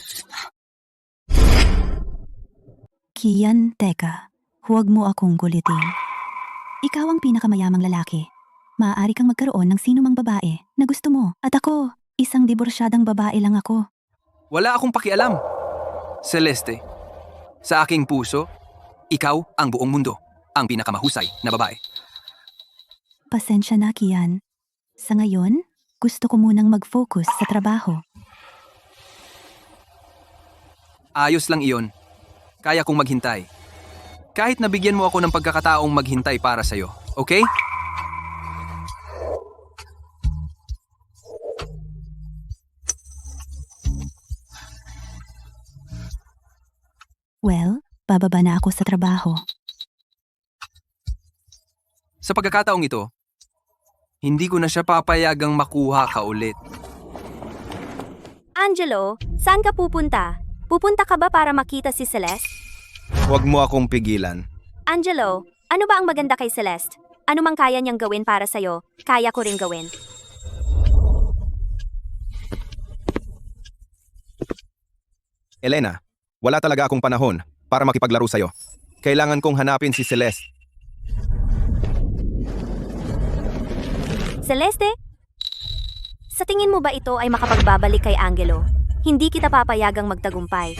Kian, teka. Huwag mo akong gulitin. Ikaw ang pinakamayamang lalaki. Maaari kang magkaroon ng sinumang babae na gusto mo. At ako, isang diborsyadang babae lang ako. Wala akong pakialam. Celeste, sa aking puso, ikaw ang buong mundo, ang pinakamahusay na babae. Pasensya na, Kian. Sa ngayon, gusto ko munang mag-focus sa trabaho. Ayos lang iyon. Kaya kong maghintay. Kahit nabigyan mo ako ng pagkakataong maghintay para sa'yo, okay? Well, bababa na ako sa trabaho. Sa pagkakataong ito, hindi ko na siya papayagang makuha ka ulit. Angelo, saan ka pupunta? Pupunta ka ba para makita si Celeste? Huwag mo akong pigilan. Angelo, ano ba ang maganda kay Celeste? Ano mang kaya niyang gawin para sa'yo, kaya ko rin gawin. Elena, wala talaga akong panahon para makipaglaro sa'yo. Kailangan kong hanapin si Celeste. Celeste? Sa tingin mo ba ito ay makapagbabalik kay Angelo? Hindi kita papayagang magtagumpay.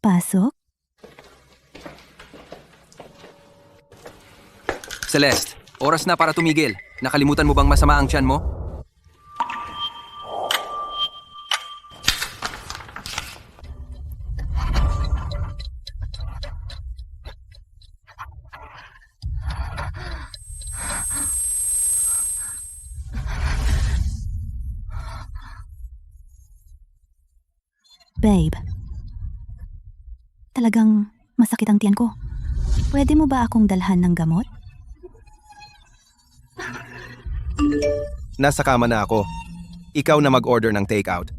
Pasok? Celeste, oras na para tumigil. Nakalimutan mo bang masama ang tiyan mo? Babe. Talagang masakit ang tiyan ko. Pwede mo ba akong dalhan ng gamot? Nasa kama na ako. Ikaw na mag-order ng takeout.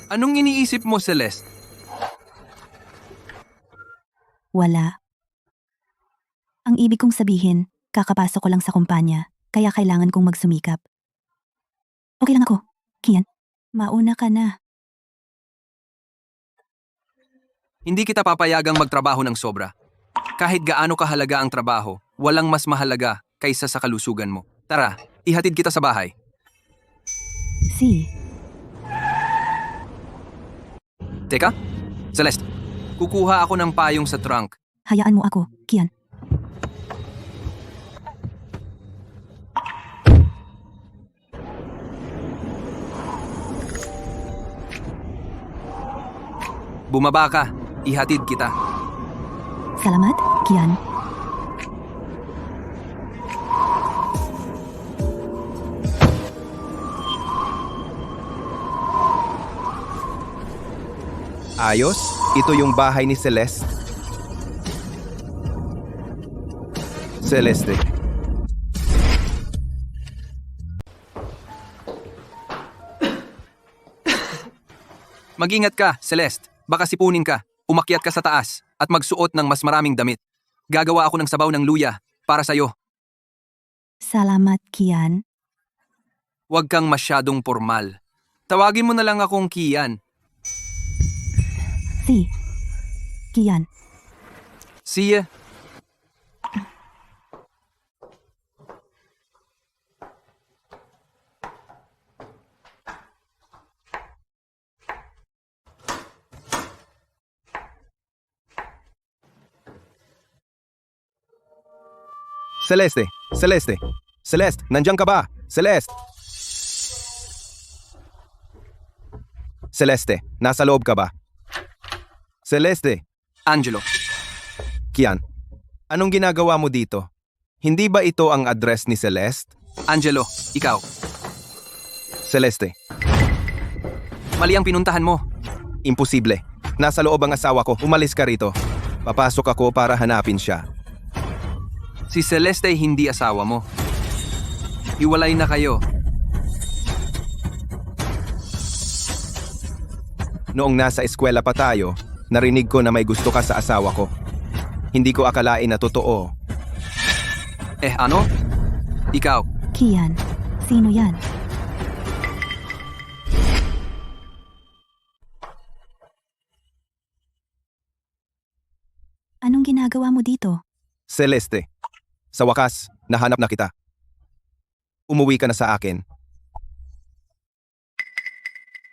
Anong iniisip mo, Celeste? Wala. Ang ibig kong sabihin, kakapasok ko lang sa kumpanya, kaya kailangan kong magsumikap. Okay lang ako, Kian. Mauna ka na. Hindi kita papayagang magtrabaho ng sobra. Kahit gaano kahalaga ang trabaho, walang mas mahalaga kaysa sa kalusugan mo. Tara, ihatid kita sa bahay. Si, Teka, Celeste, kukuha ako ng payong sa trunk. hayaan mo ako, Kian. Bumaba ka, ihatid kita. Salamat, Kian. Ayos, ito yung bahay ni Celeste. Celeste, Mag-ingat ka, Celeste. Baka sipunin ka, umakyat ka sa taas, at magsuot ng mas maraming damit. Gagawa ako ng sabaw ng luya para sa'yo. Salamat, Kian. Huwag kang masyadong formal. Tawagin mo na lang akong Kian. Si. Kian. See ya. Celeste! Celeste! Celeste! Nandiyan ka ba? Celeste! Celeste, nasa loob ka ba? Celeste! Angelo. Kian, anong ginagawa mo dito? Hindi ba ito ang address ni Celeste? Angelo, ikaw. Celeste, Mali ang pinuntahan mo. imposible. Nasa loob ang asawa ko. Umalis ka rito. Papasok ako para hanapin siya. Si Celeste ay hindi asawa mo. Hiwalay na kayo. Noong nasa eskwela pa tayo, narinig ko na may gusto ka sa asawa ko. Hindi ko akalain na totoo. Ano? Ikaw. Kian. Sino yan? Anong ginagawa mo dito? Celeste, sa wakas, nahanap na kita. Umuwi ka na sa akin.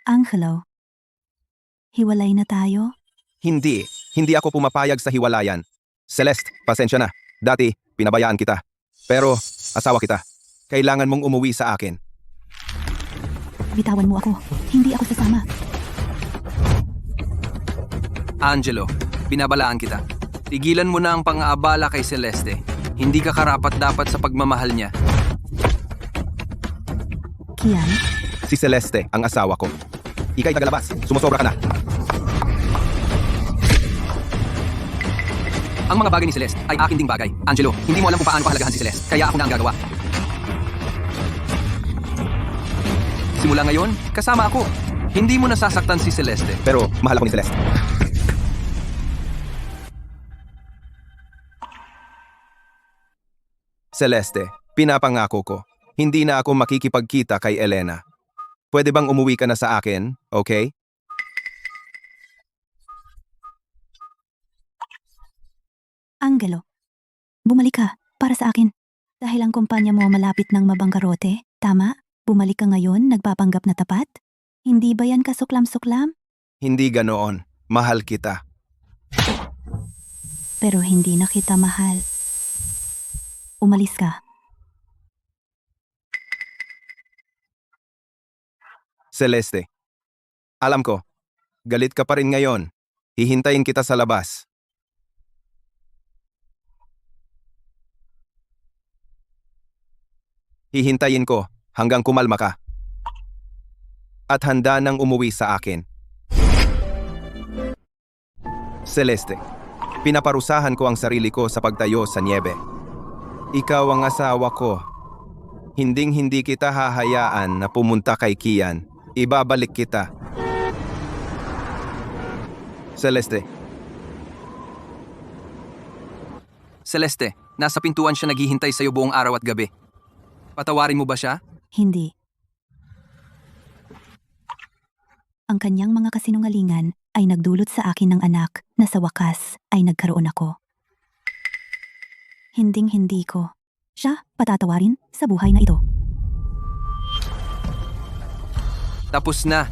Angelo. Hiwalay na tayo? Hindi ako pumapayag sa hiwalayan. Celeste, pasensya na. Dati, pinabayaan kita. Pero, asawa kita. Kailangan mong umuwi sa akin. Bitawan mo ako. Hindi ako sasama. Angelo, binabalaan kita. Tigilan mo na ang pang-aabala kay Celeste. Hindi ka karapat-dapat sa pagmamahal niya. Kian. Si Celeste, ang asawa ko. Ika'y tagalabas. Sumusobra ka na. Ang mga bagay ni Celeste ay akin ding bagay. Angelo, hindi mo alam kung paano kahalagahan si Celeste, kaya ako na ang gagawa. Simula ngayon, kasama ako. Hindi mo nasasaktan si Celeste. Pero, mahal ako ni Celeste. Celeste, pinapangako ko. Hindi na ako makikipagkita kay Elena. Pwede bang umuwi ka na sa akin, okay? Angelo. Bumalik ka para sa akin. Dahil ang kumpanya mo malapit ng mabanggarote, tama? Bumalik ka ngayon, nagpapanggap na tapat? Hindi ba yan kasuklam-suklam? Hindi ganoon. Mahal kita. Pero hindi na kita mahal. Umalis ka. Celeste, alam ko, galit ka pa rin ngayon. Hihintayin kita sa labas. Hihintayin ko hanggang kumalma ka. At handa nang umuwi sa akin. Celeste, pinaparusahan ko ang sarili ko sa pagtayo sa niebe. Ikaw ang asawa ko. Hinding-hindi kita hahayaan na pumunta kay Kian. Ibabalik kita. Celeste, Celeste, nasa pintuan siya naghihintay sa'yo buong araw at gabi. Patawarin mo ba siya? Hindi. Ang kanyang mga kasinungalingan ay nagdulot sa akin ng anak na sa wakas ay nagkaroon ako. Hinding-hindi ko siya patatawarin sa buhay na ito. Tapos na.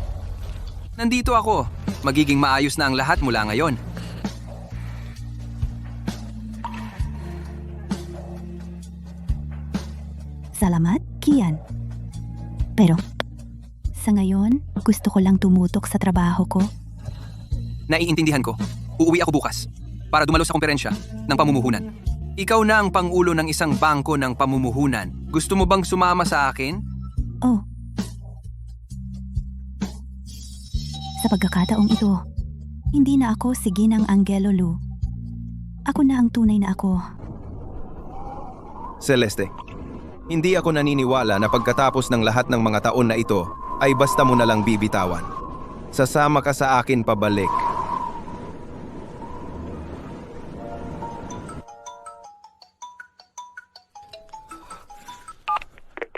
Nandito ako. Magiging maayos na ang lahat mula ngayon. Salamat, Kian. Pero, sa ngayon, gusto ko lang tumutok sa trabaho ko. Naiintindihan ko. Uuwi ako bukas para dumalo sa komperensya ng pamumuhunan. Ikaw na ang pangulo ng isang bangko ng pamumuhunan. Gusto mo bang sumama sa akin? Oh. Sa pagkakataong ito, hindi na ako si Ginang Angelo Lu. Ako na ang tunay na ako. Celeste, hindi ako naniniwala na pagkatapos ng lahat ng mga taon na ito, ay basta mo na lang bibitawan. Sasama ka sa akin pabalik.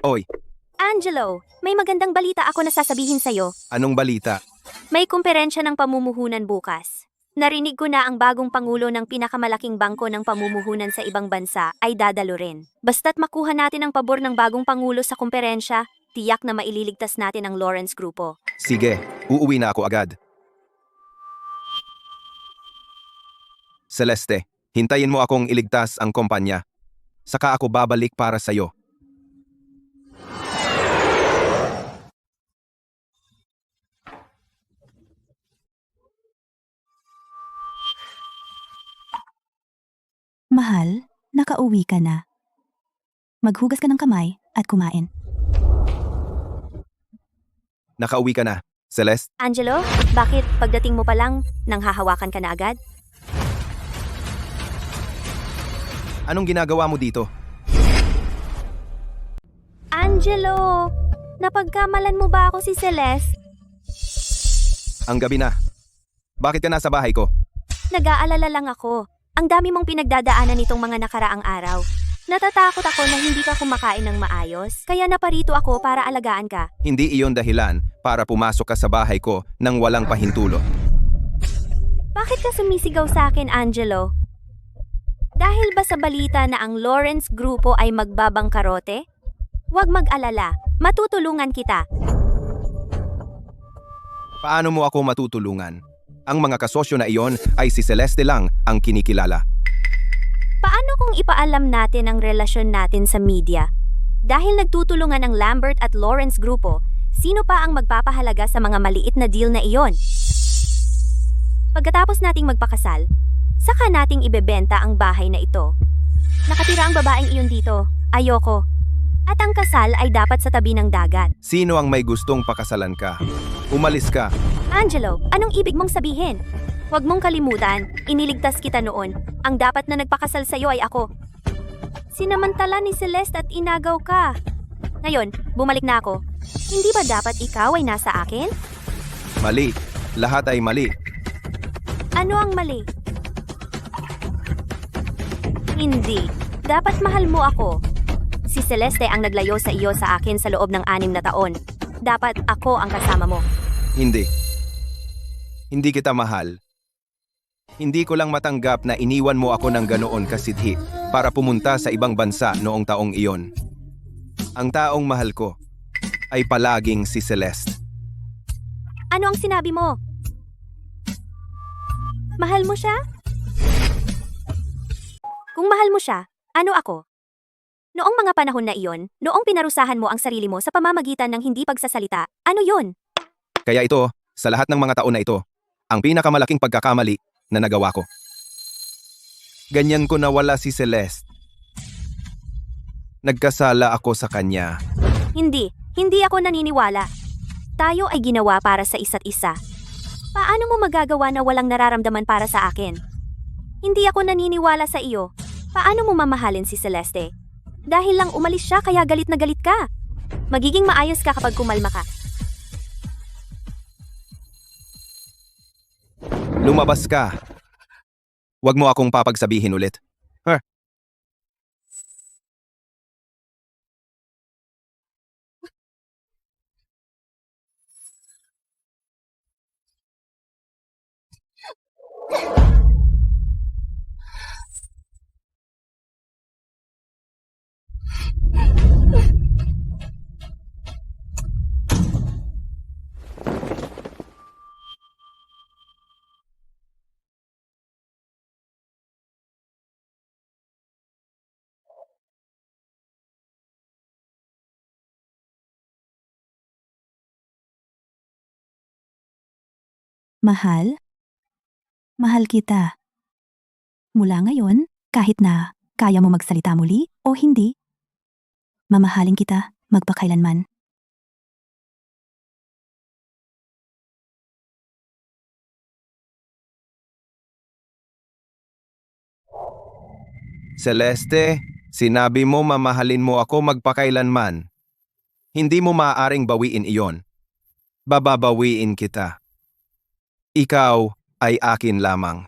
Oy, Angelo, may magandang balita ako na sasabihin sa'yo. anong balita? May kumperensya ng pamumuhunan bukas. Narinig ko na ang bagong pangulo ng pinakamalaking bangko ng pamumuhunan sa ibang bansa ay dadalo rin. Basta't makuha natin ang pabor ng bagong pangulo sa kumperensya, tiyak na maililigtas natin ang Lawrence Grupo. Sige, uuwi na ako agad. Celeste, hintayin mo akong iligtas ang kumpanya. Saka ako babalik para sa'yo. Mahal, nakauwi ka na. Maghugas ka ng kamay at kumain. Nakauwi ka na, Celeste? Angelo, bakit pagdating mo pa lang, nang hahawakan ka na agad? Anong ginagawa mo dito? Angelo, napagkamalan mo ba ako si Celeste? Ang gabi na. Bakit ka nasa bahay ko? Nag-aalala lang ako. Ang dami mong pinagdadaanan nitong mga nakaraang araw. Natatakot ako na hindi ka kumakain ng maayos, kaya naparito ako para alagaan ka. Hindi iyon dahilan para pumasok ka sa bahay ko nang walang pahintulot. Bakit ka sumisigaw sa akin, Angelo? Dahil ba sa balita na ang Lawrence Grupo ay magbabangkarote? Huwag mag-alala, matutulungan kita. Paano mo ako matutulungan? Ang mga kasosyo na iyon ay si Celeste lang ang kinikilala. Paano kung ipaalam natin ang relasyon natin sa media? Dahil nagtutulungan ang Lambert at Lawrence Grupo, sino pa ang magpapahalaga sa mga maliit na deal na iyon? Pagkatapos nating magpakasal, saka nating ibebenta ang bahay na ito. Nakatira ang babaeng iyon dito. Ayoko. At ang kasal ay dapat sa tabi ng dagat. Sino ang may gustong pakasalan ka? Umalis ka. Angelo, anong ibig mong sabihin? Huwag mong kalimutan, iniligtas kita noon. Ang dapat na nagpakasal sa'yo ay ako. Sinamantala ni Celeste at inagaw ka. Ngayon, bumalik na ako. Hindi ba dapat ikaw ay nasa akin? Mali. Lahat ay mali. Ano ang mali? Hindi. Dapat mahal mo ako. Si Celeste ang naglayo sa iyo sa akin sa loob ng 6 na taon. Dapat ako ang kasama mo. Hindi. Hindi kita mahal. Hindi ko lang matanggap na iniwan mo ako ng ganoon kasidhi para pumunta sa ibang bansa noong taong iyon. Ang taong mahal ko ay palaging si Celeste. Ano ang sinabi mo? Mahal mo siya? Kung mahal mo siya, ano ako? Noong mga panahon na iyon, noong pinarusahan mo ang sarili mo sa pamamagitan ng hindi pagsasalita, ano yon? Kaya ito, sa lahat ng mga taon na ito, ang pinakamalaking pagkakamali na nagawa ko. Ganyan ko nawala si Celeste. Nagkasala ako sa kanya. Hindi ako naniniwala. Tayo ay ginawa para sa isa't isa. Paano mo magagawa na walang nararamdaman para sa akin? Hindi ako naniniwala sa iyo. Paano mo mamahalin si Celeste? Dahil lang umalis siya kaya galit na galit ka. Magiging maayos ka kapag kumalma ka. Lumabas ka. Huwag mo akong papagsabihin ulit. Mahal? Mahal kita. Mula ngayon, kahit na kaya mo magsalita muli o hindi, mamahalin kita magpakailanman. Celeste, sinabi mo mamahalin mo ako magpakailanman. Hindi mo maaaring bawiin iyon. Bababawiin kita. Ikaw ay akin lamang.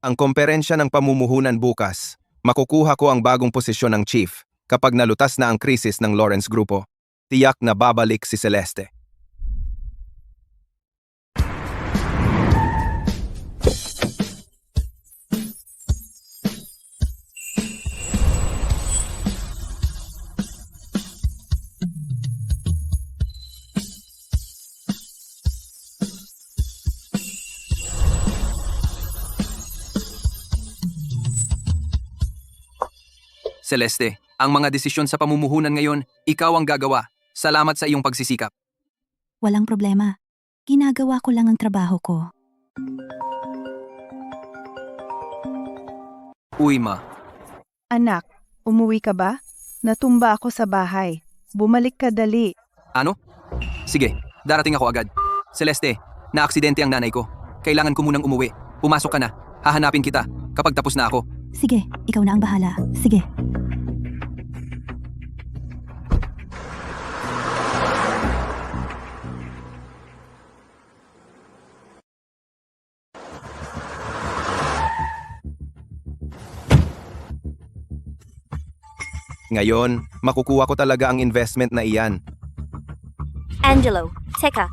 Ang komperensya ng pamumuhunan bukas, makukuha ko ang bagong posisyon ng chief kapag nalutas na ang krisis ng Lawrence Grupo. Tiyak na babalik si Celeste. Celeste, ang mga desisyon sa pamumuhunan ngayon, ikaw ang gagawa. Salamat sa iyong pagsisikap. Walang problema. Ginagawa ko lang ang trabaho ko. Uy, ma. Anak, umuwi ka ba? Natumba ako sa bahay. Bumalik ka dali. Ano? Sige, darating ako agad. Celeste, naaksidente ang nanay ko. Kailangan ko munang umuwi. Pumasok ka na. Hahanapin kita kapag tapos na ako. Sige, ikaw na ang bahala. Sige. Ngayon, makukuha ko talaga ang investment na iyan. Angelo, teka.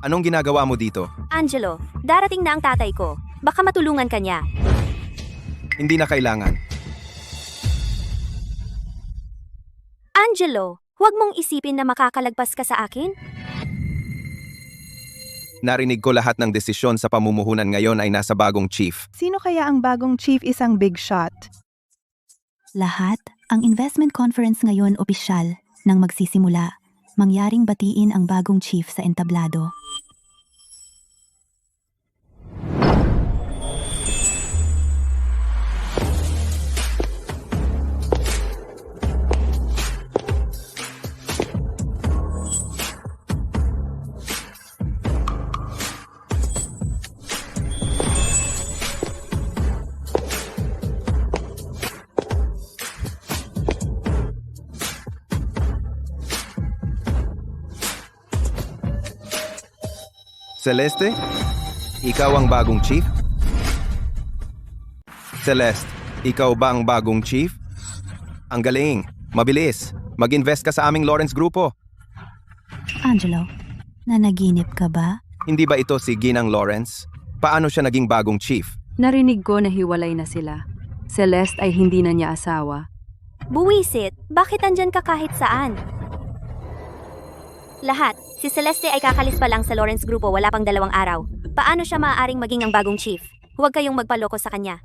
Anong ginagawa mo dito? Angelo, darating na ang tatay ko. Baka matulungan ka niya. Hindi na kailangan. Angelo, huwag mong isipin na makakalagpas ka sa akin. Narinig ko lahat ng desisyon sa pamumuhunan ngayon ay nasa bagong chief. Sino kaya ang bagong chief isang big shot? Lahat, ang investment conference ngayon opisyal nang magsisimula. Mangyaring batiin ang bagong chief sa entablado. Celeste? Ikaw ang bagong chief? Celeste, ikaw ba ang bagong chief? Ang galing, mabilis. Mag-invest ka sa aming Lawrence Grupo. Angelo, nanaginip ka ba? Hindi ba ito si Ginang Lawrence? Paano siya naging bagong chief? Narinig ko na hiwalay na sila. Celeste ay hindi na niya asawa. Buwisit, bakit andyan ka kahit saan? Lahat, si Celeste ay kakalis pa lang sa Lawrence Grupo wala pang 2 araw. Paano siya maaaring maging ang bagong chief? Huwag kayong magpaloko sa kanya.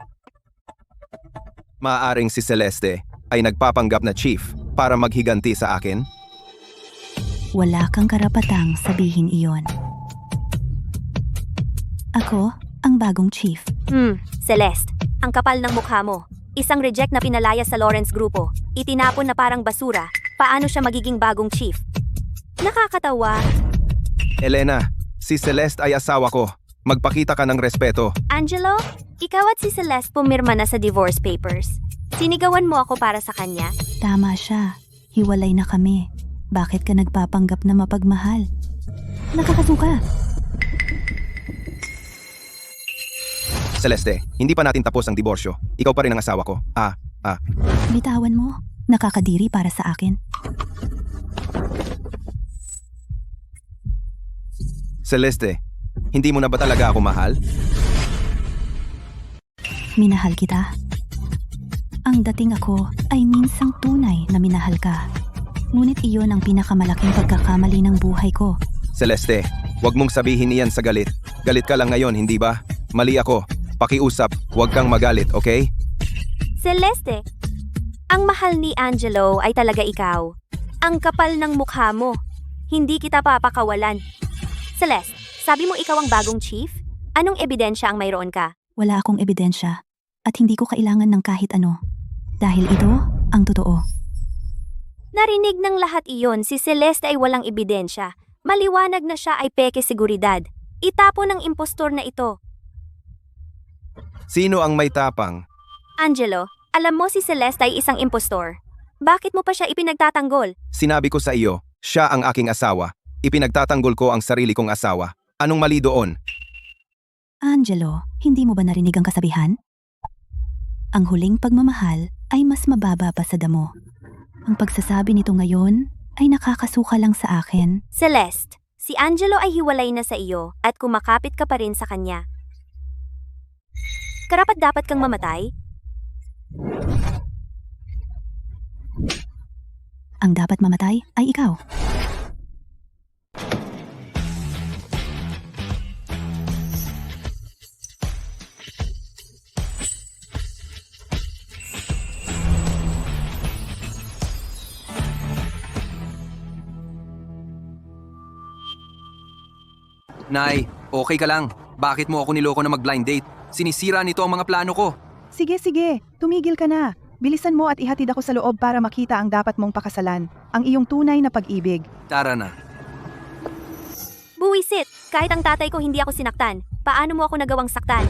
Maaaring si Celeste ay nagpapanggap na chief para maghiganti sa akin? Wala kang karapatang sabihin iyon. Ako, ang bagong chief. Celeste, ang kapal ng mukha mo. Isang reject na pinalaya sa Lawrence Grupo. Itinapon na parang basura. Paano siya magiging bagong chief? Nakakatawa. Elena, si Celeste ay asawa ko. Magpakita ka ng respeto. Angelo, ikaw at si Celeste pumirma na sa divorce papers. Sinigawan mo ako para sa kanya? Tama siya. Hiwalay na kami. Bakit ka nagpapanggap na mapagmahal? Nakakasuka. Celeste, hindi pa natin tapos ang diborsyo. Ikaw pa rin ang asawa ko. Bitawan mo. Nakakadiri para sa akin. Celeste, hindi mo na ba talaga ako mahal? Minahal kita. Ang dating ako ay minsang tunay na minahal ka. Ngunit iyon ang pinakamalaking pagkakamali ng buhay ko. Celeste, wag mong sabihin iyan sa galit. Galit ka lang ngayon, hindi ba? Mali ako. Pakiusap, wag kang magalit, okay? Celeste, ang mahal ni Angelo ay talaga ikaw. Ang kapal ng mukha mo. Hindi kita papakawalan. Celeste, sabi mo ikaw ang bagong chief? Anong ebidensya ang mayroon ka? Wala akong ebidensya at hindi ko kailangan ng kahit ano. Dahil ito ang totoo. Narinig ng lahat iyon, si Celeste ay walang ebidensya. Maliwanag na siya ay peke seguridad. Itapon ng impostor na ito. Sino ang may tapang? Angelo, Alam mo si Celeste ay isang impostor. Bakit mo pa siya ipinagtatanggol? Sinabi ko sa iyo, siya ang aking asawa. Ipinagtatanggol ko ang sarili kong asawa. Anong mali doon? Angelo, hindi mo ba narinig ang kasabihan? Ang huling pagmamahal ay mas mababa pa sa damo. Ang pagsasabi nito ngayon ay nakakasuka lang sa akin. Celeste, si Angelo ay hiwalay na sa iyo at kumakapit ka pa rin sa kanya. Karapat dapat kang mamatay? Ang dapat mamatay ay ikaw. Nay, okay ka lang. Bakit mo ako niloko na mag-blind date? Sinisira nito ang mga plano ko. Sige, tumigil ka na. Bilisan mo at ihatid ako sa loob para makita ang dapat mong pakasalan, ang iyong tunay na pag-ibig. Tara na. Buwisit! Kahit ang tatay ko hindi ako sinaktan. Paano mo ako nagawang saktan?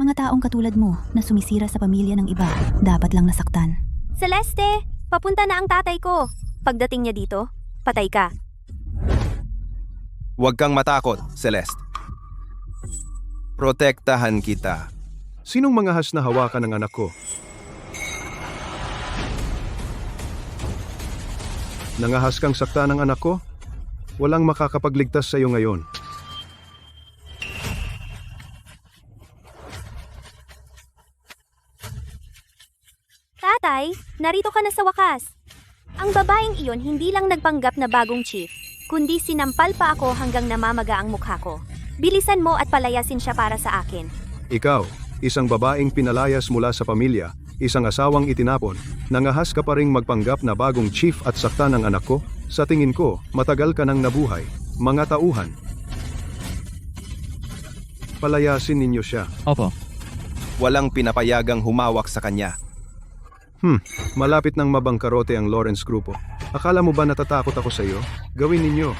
Mga taong katulad mo na sumisira sa pamilya ng iba, dapat lang nasaktan. Celeste! Papunta na ang tatay ko. Pagdating niya dito, patay ka. Huwag kang matakot, Celeste. Protektahan kita. Sinong mangahas na hawakan ng anak ko? Nangahas kang sakta ng anak ko? Walang makakapagligtas sa iyo ngayon. Tatay, narito ka na sa wakas. Ang babaeng iyon hindi lang nagpanggap na bagong chief, kundi sinampal pa ako hanggang namamaga ang mukha ko. Bilisan mo at palayasin siya para sa akin. Ikaw, isang babaeng pinalayas mula sa pamilya, isang asawang itinapon, nangahas ka pa ring magpanggap na bagong chief at sakta ng anak ko? Sa tingin ko, matagal ka nang nabuhay. Mga tauhan. Palayasin ninyo siya. Opo. Walang pinapayagang humawak sa kanya. Malapit nang mabangkarote ang Lawrence Grupo. Akala mo ba natatakot ako sa iyo? Gawin ninyo.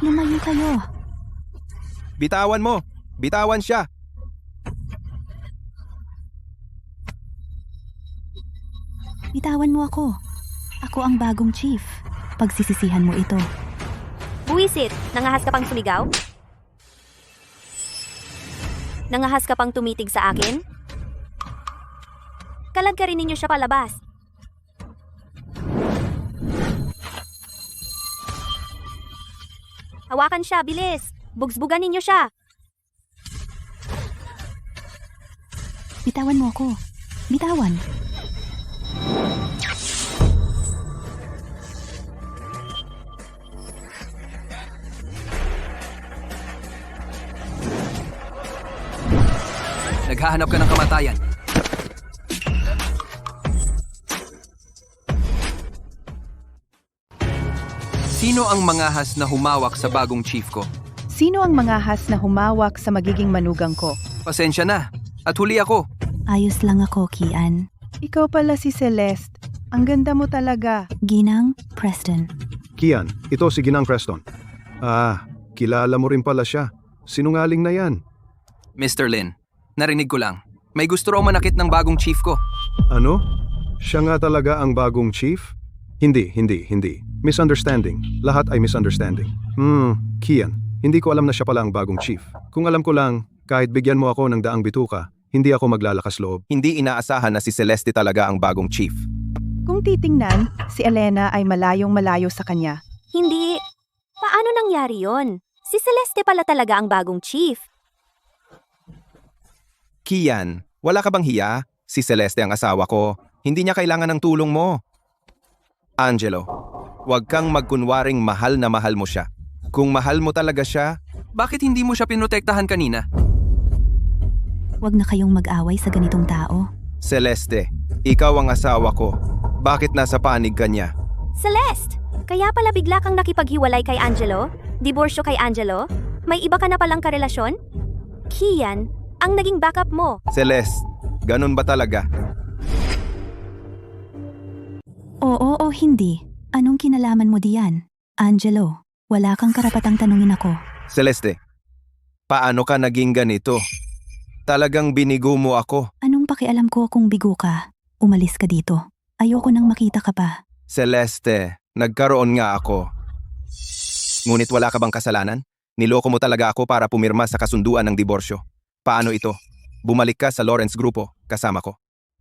Lumayo kayo. Bitawan mo! Bitawan siya! Bitawan mo ako. Ako ang bagong chief. Pagsisisihan mo ito. Buwisit, nangahas ka pang sumigaw? Nangahas ka pang tumitig sa akin? Kalag ka rin ninyo siya palabas. Hawakan siya, bilis! Bugsbugan ninyo siya! Bitawan mo ako. Bitawan. Naghahanap ka ng kamatayan. Sino ang mangahas na humawak sa bagong chief ko? Sino ang mangahas na humawak sa magiging manugang ko? Pasensya na. At huli ako. Ayos lang ako, Kian. Ikaw pala si Celeste. Ang ganda mo talaga. Ginang Preston. Kian, ito si Ginang Preston. Kilala mo rin pala siya. Sinungaling na yan. Mr. Lin, narinig ko lang. May gusto raw manakit ng bagong chief ko. Ano? Siya nga talaga ang bagong chief? Hindi. Misunderstanding. Lahat ay misunderstanding. Kian, hindi ko alam na siya pala ang bagong chief. Kung alam ko lang, kahit bigyan mo ako ng daang bituka, hindi ako maglalakas loob. Hindi inaasahan na si Celeste talaga ang bagong chief. Kung titingnan, si Elena ay malayong-malayo sa kanya. Hindi. Paano nangyari yon? Si Celeste pala talaga ang bagong chief. Kian, wala ka bang hiya? Si Celeste ang asawa ko. Hindi niya kailangan ng tulong mo. Angelo, huwag kang magkunwaring mahal na mahal mo siya. Kung mahal mo talaga siya, Bakit hindi mo siya pinotektahan kanina? Huwag na kayong mag-away sa ganitong tao. Celeste, ikaw ang asawa ko. Bakit nasa panig ka niya? Celeste! Kaya pala bigla kang nakipaghiwalay kay Angelo? Diborsyo kay Angelo? May iba ka na palang karelasyon? Kian, ang naging backup mo. Celeste, ganun ba talaga? Oo o hindi. Anong kinalaman mo diyan? Angelo, wala kang karapatang tanungin ako. Celeste, paano ka naging ganito? Talagang binigo mo ako. Anong Anong pakialam ko kung bigo ka? Umalis ka dito. Ayoko nang makita ka pa. Celeste, nagkaroon nga ako. Ngunit wala ka bang kasalanan? Niloko mo talaga ako para pumirma sa kasunduan ng diborsyo. Paano ito? Bumalik ka sa Lawrence Grupo, kasama ko.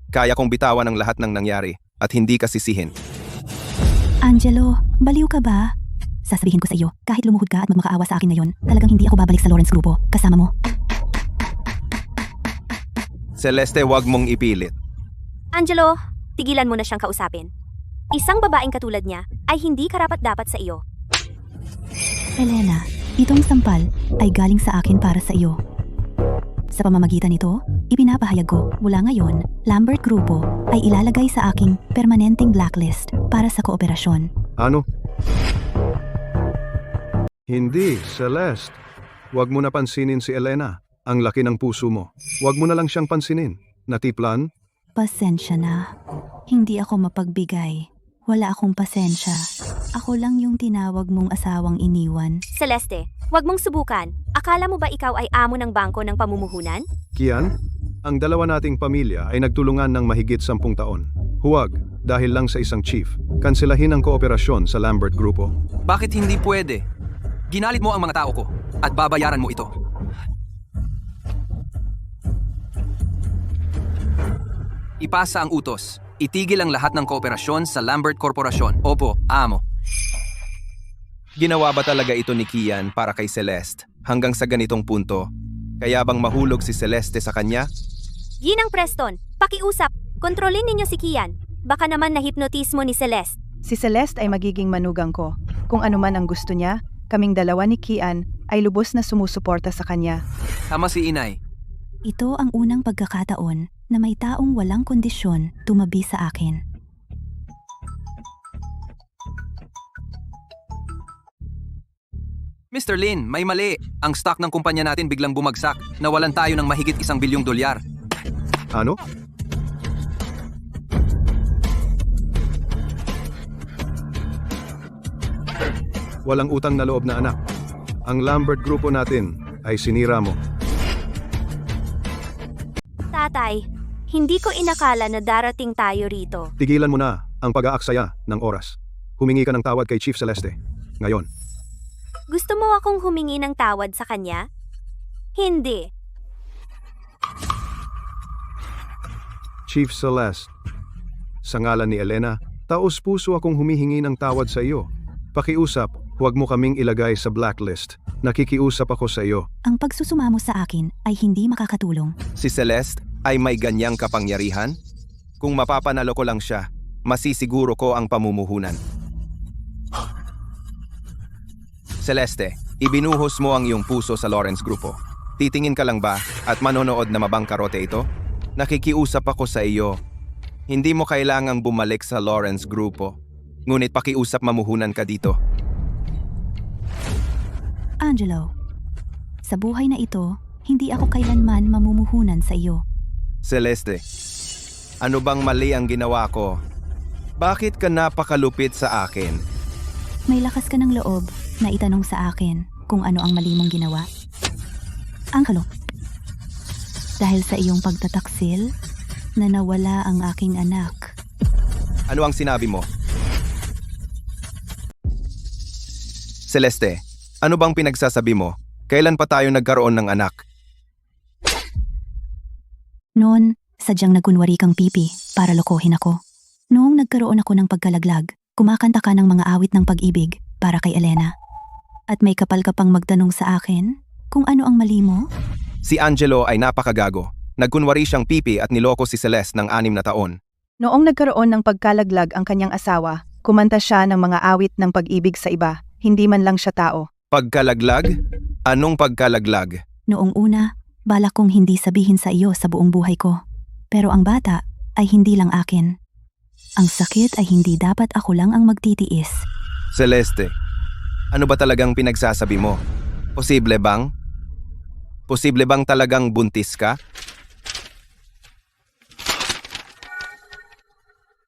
Kaya kong bitawan ang lahat ng nangyari at hindi ka sisihin. Angelo, baliw ka ba? Sasabihin ko sa iyo, kahit lumuhod ka at magmakaawa sa akin ngayon, talagang hindi ako babalik sa Lawrence Grupo, kasama mo. Celeste, wag mong ipilit. Angelo, tigilan mo na siyang kausapin. Isang babaeng katulad niya ay hindi karapat-dapat sa iyo. Elena, itong sampal ay galing sa akin para sa iyo. Sa pamamagitan nito, ipinapahayag ko mula ngayon, Lambert Grupo ay ilalagay sa aking permanenteng blacklist para sa kooperasyon. Ano? Hindi, Celeste. Huwag mo na pansinin si Elena. Ang laki ng puso mo. Huwag mo na lang siyang pansinin. Natiplan? Pasensya na. Hindi ako mapagbigay. Wala akong pasensya. Ako lang yung tinawag mong asawang iniwan. Celeste, wag mong subukan. Akala mo ba ikaw ay amo ng bangko ng pamumuhunan? Kian, ang dalawa nating pamilya ay nagtulungan ng mahigit 10 taon. Huwag, dahil lang sa isang chief, kanselahin ang kooperasyon sa Lambert Grupo. Bakit hindi pwede? Ginalit mo ang mga tao ko at babayaran mo ito. Ipasa ang utos. Itigil ang lahat ng kooperasyon sa Lambert Korporasyon. Opo, amo. Ginawa ba talaga ito ni Kian para kay Celeste hanggang sa ganitong punto? Kaya bang mahulog si Celeste sa kanya? Ginang Preston, pakiusap. Kontrolin ninyo si Kian. Baka naman nahipnotismo ni Celeste. Si Celeste ay magiging manugang ko. Kung ano man ang gusto niya, kaming dalawa ni Kian ay lubos na sumusuporta sa kanya. Tama si Inay. Ito ang unang pagkakataon na may taong walang kondisyon tumabi sa akin. Mr. Lin, may mali. Ang stock ng kumpanya natin biglang bumagsak. Nawalan tayo ng mahigit $1 bilyong. Ano? Walang utang na loob na anak. Ang Lambert Grupo natin ay sinira mo. Tatay, hindi ko inakala na darating tayo rito. Tigilan mo na ang pag-aaksaya ng oras. Humingi ka ng tawad kay Chief Celeste. Ngayon. Gusto mo akong humingi ng tawad sa kanya? Hindi. Chief Celeste, sa ngalan ni Elena, taos-puso akong humihingi ng tawad sa iyo. Pakiusap, huwag mo kaming ilagay sa blacklist. Nakikiusap ako sa iyo. Ang pagsusumamo sa akin ay hindi makakatulong. Si Celeste ay may ganyang kapangyarihan? Kung mapapanalo ko lang siya, masisiguro ko ang pamumuhunan. Celeste, ibinuhos mo ang iyong puso sa Lawrence Grupo. Titingin ka lang ba at manonood na mabangkarote ito? Nakikiusap ako sa iyo. Hindi mo kailangang bumalik sa Lawrence Grupo. Ngunit pakiusap mamuhunan ka dito. Angelo, sa buhay na ito, hindi ako kailanman mamumuhunan sa iyo. Celeste, ano bang mali ang ginawa ko? Bakit ka napakalupit sa akin? May lakas ka ng loob na itanong sa akin kung ano ang mali mong ginawa. Angelo, dahil sa iyong pagtataksil, na nawala ang aking anak. Ano ang sinabi mo? Celeste, ano bang pinagsasabi mo? Kailan pa tayo nagkaroon ng anak? Noon, sadyang nagkunwari kang pipi para lokohin ako. Noong nagkaroon ako ng pagkalaglag, kumakanta ka ng mga awit ng pag-ibig para kay Elena. At may kapal ka pang magtanong sa akin kung ano ang mali mo? Si Angelo ay napakagago. Nagkunwari siyang pipi at niloko si Celeste ng 6 na taon. Noong nagkaroon ng pagkalaglag ang kanyang asawa, kumanta siya ng mga awit ng pag-ibig sa iba, hindi man lang siya tao. Pagkalaglag? Anong pagkalaglag? Noong una, balak kong hindi sabihin sa iyo sa buong buhay ko. Pero ang bata ay hindi lang akin. Ang sakit ay hindi dapat ako lang ang magtitiis. Celeste, ano ba talagang pinagsasabi mo? Posible bang? Posible bang talagang buntis ka?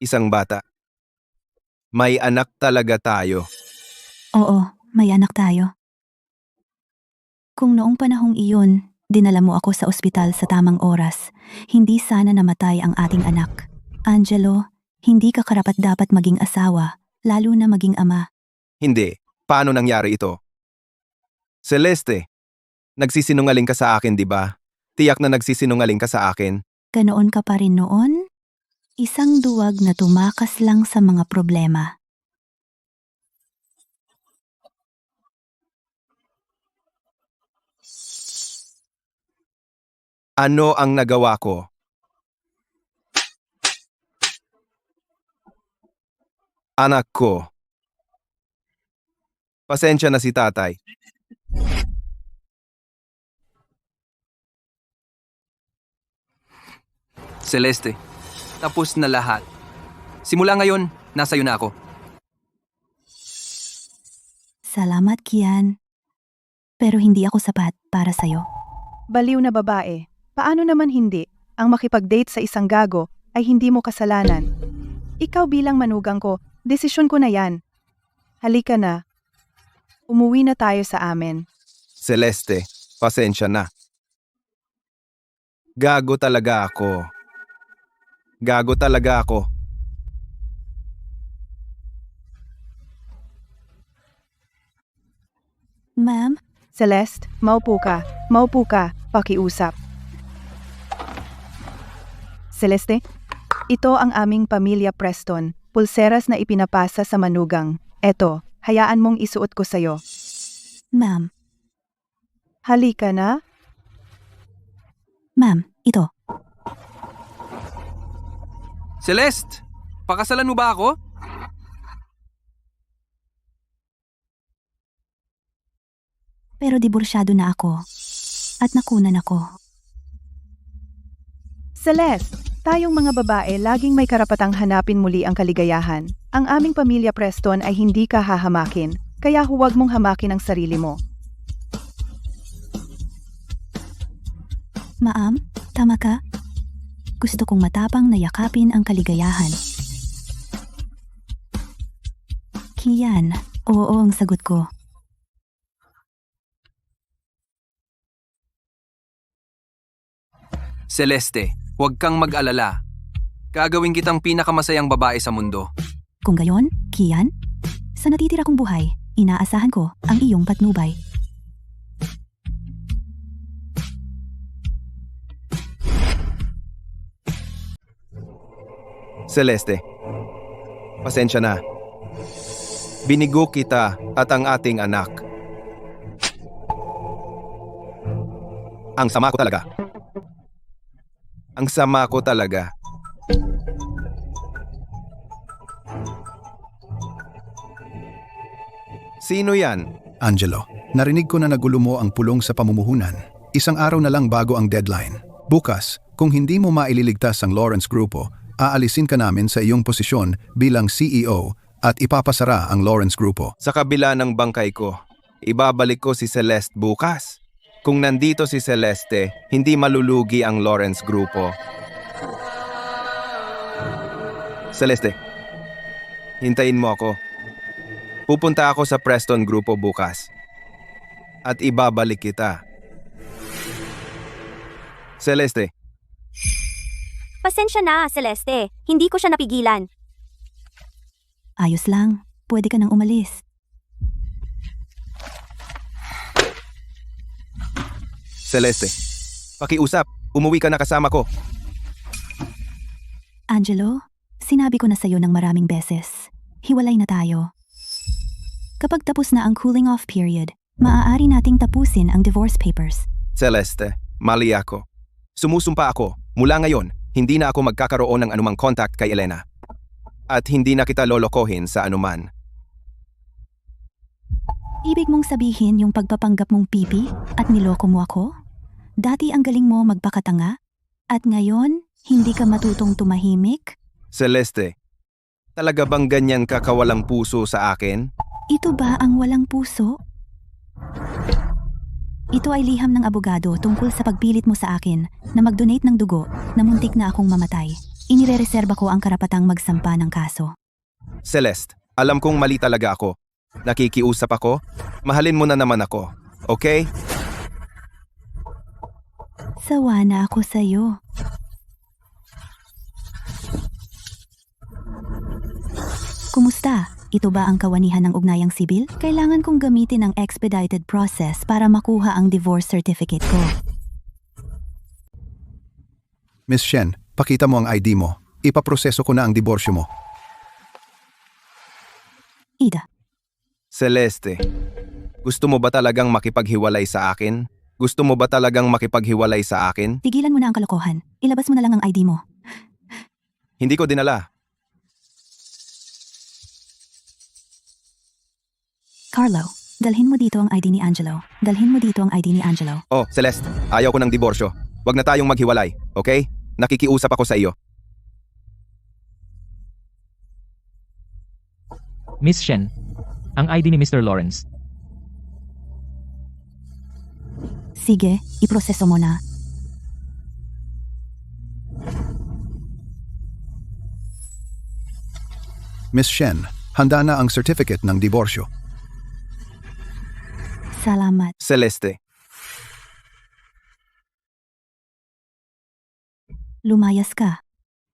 Isang bata. May anak talaga tayo. Oo, may anak tayo. Kung noong panahong iyon, Dinala mo ako sa ospital sa tamang oras. Hindi sana namatay ang ating anak. Angelo, hindi ka karapat-dapat maging asawa, lalo na maging ama. Hindi. Paano nangyari ito? Celeste, nagsisinungaling ka sa akin, di ba? Tiyak na nagsisinungaling ka sa akin. Ganoon ka pa rin noon? Isang duwag na tumakas lang sa mga problema. Ano ang nagawa ko? Anak ko. Pasensya na si tatay. Celeste, tapos na lahat. Simula ngayon, nasa iyo na ako. Salamat, Kian. Pero hindi ako sapat para sa'yo. Baliw na babae. Paano naman hindi? Ang makipag-date sa isang gago ay hindi mo kasalanan. Ikaw bilang manugang ko, desisyon ko na yan. Halika na. Umuwi na tayo sa amin. Celeste, pasensya na. Gago talaga ako. Gago talaga ako. Ma'am, Celeste, maupo ka. Maupo ka. Pakiusap. Celeste, ito ang aming pamilya Preston. Pulseras na ipinapasa sa manugang. Eto, hayaan mong isuot ko sa'yo. ma'am, Halika na. ma'am, ito. Celeste, pakasalan mo ba ako? Pero diborsyado na ako. At nakunan ako. Celeste, tayong mga babae laging may karapatang hanapin muli ang kaligayahan. Ang aming pamilya Preston ay hindi ka hahamakin, kaya huwag mong hamakin ang sarili mo. Ma'am, tama ka? Gusto kong matapang na yakapin ang kaligayahan. Kian, oo ang sagot ko. Celeste, huwag kang mag-alala. Gagawin kitang pinakamasayang babae sa mundo. Kung gayon, Kian, sa natitira kong buhay, inaasahan ko ang iyong patnubay. Celeste, pasensya na. Binigo kita at ang ating anak. Ang sama ko talaga. Ang sama ko talaga. Sino yan? Angelo, narinig ko na nagulo mo ang pulong sa pamumuhunan. Isang araw na lang bago ang deadline. Bukas, kung hindi mo maililigtas ang Lawrence Grupo, aalisin ka namin sa iyong posisyon bilang CEO at ipapasara ang Lawrence Grupo. Sa kabila ng bangkay ko, ibabalik ko si Celeste bukas. Kung nandito si Celeste, hindi malulugi ang Lawrence Grupo. Celeste, hintayin mo ako. Pupunta ako sa Preston Grupo bukas. At ibabalik kita. Celeste, Pasensya na, Celeste. Hindi ko siya napigilan. Ayos lang, pwede ka nang umalis. Celeste, pakiusap, umuwi ka na kasama ko. Angelo, sinabi ko na sa'yo ng maraming beses. Hiwalay na tayo. Kapag tapos na ang cooling off period, maaari nating tapusin ang divorce papers. Celeste, mali ako. Sumusumpa ako, mula ngayon, hindi na ako magkakaroon ng anumang contact kay Elena. At hindi na kita lolokohin sa anuman. Ibig mong sabihin yung pagpapanggap mong pipi at niloko mo ako? Dati ang galing mo magpakatanga? At ngayon, hindi ka matutong tumahimik? Celeste, talaga bang ganyan ka kawalang puso sa akin? Ito ba ang walang puso? Ito ay liham ng abogado tungkol sa pagpilit mo sa akin na mag-donate ng dugo na muntik na akong mamatay. Inirereserba ko ang karapatang magsampa ng kaso. Celeste, alam kong mali talaga ako. Nakikiusap ako. Mahalin mo na naman ako. Okay? Sawa na ako sa'yo. Kumusta? Ito ba ang kawanihan ng ugnayang sibil? Kailangan kong gamitin ang expedited process para makuha ang divorce certificate ko. Miss Shen, pakita mo ang ID mo. Ipaproseso ko na ang diborsyo mo. Ida, Celeste, gusto mo ba talagang makipaghiwalay sa akin? Gusto mo ba talagang makipaghiwalay sa akin? tigilan mo na ang kalokohan. Ilabas mo na lang ang ID mo. Hindi ko dinala. Carlo, dalhin mo dito ang ID ni Angelo. Dalhin mo dito ang ID ni Angelo. Oh, Celeste, ayaw ko ng diborsyo. Huwag na tayong maghiwalay, okay? Nakikiusap ako sa iyo. Miss Shen, ang ID ni Mr. Lawrence. Sige, iproseso mo na. Miss Shen, handa na ang certificate ng diborsyo. Salamat. Celeste, Lumayas ka.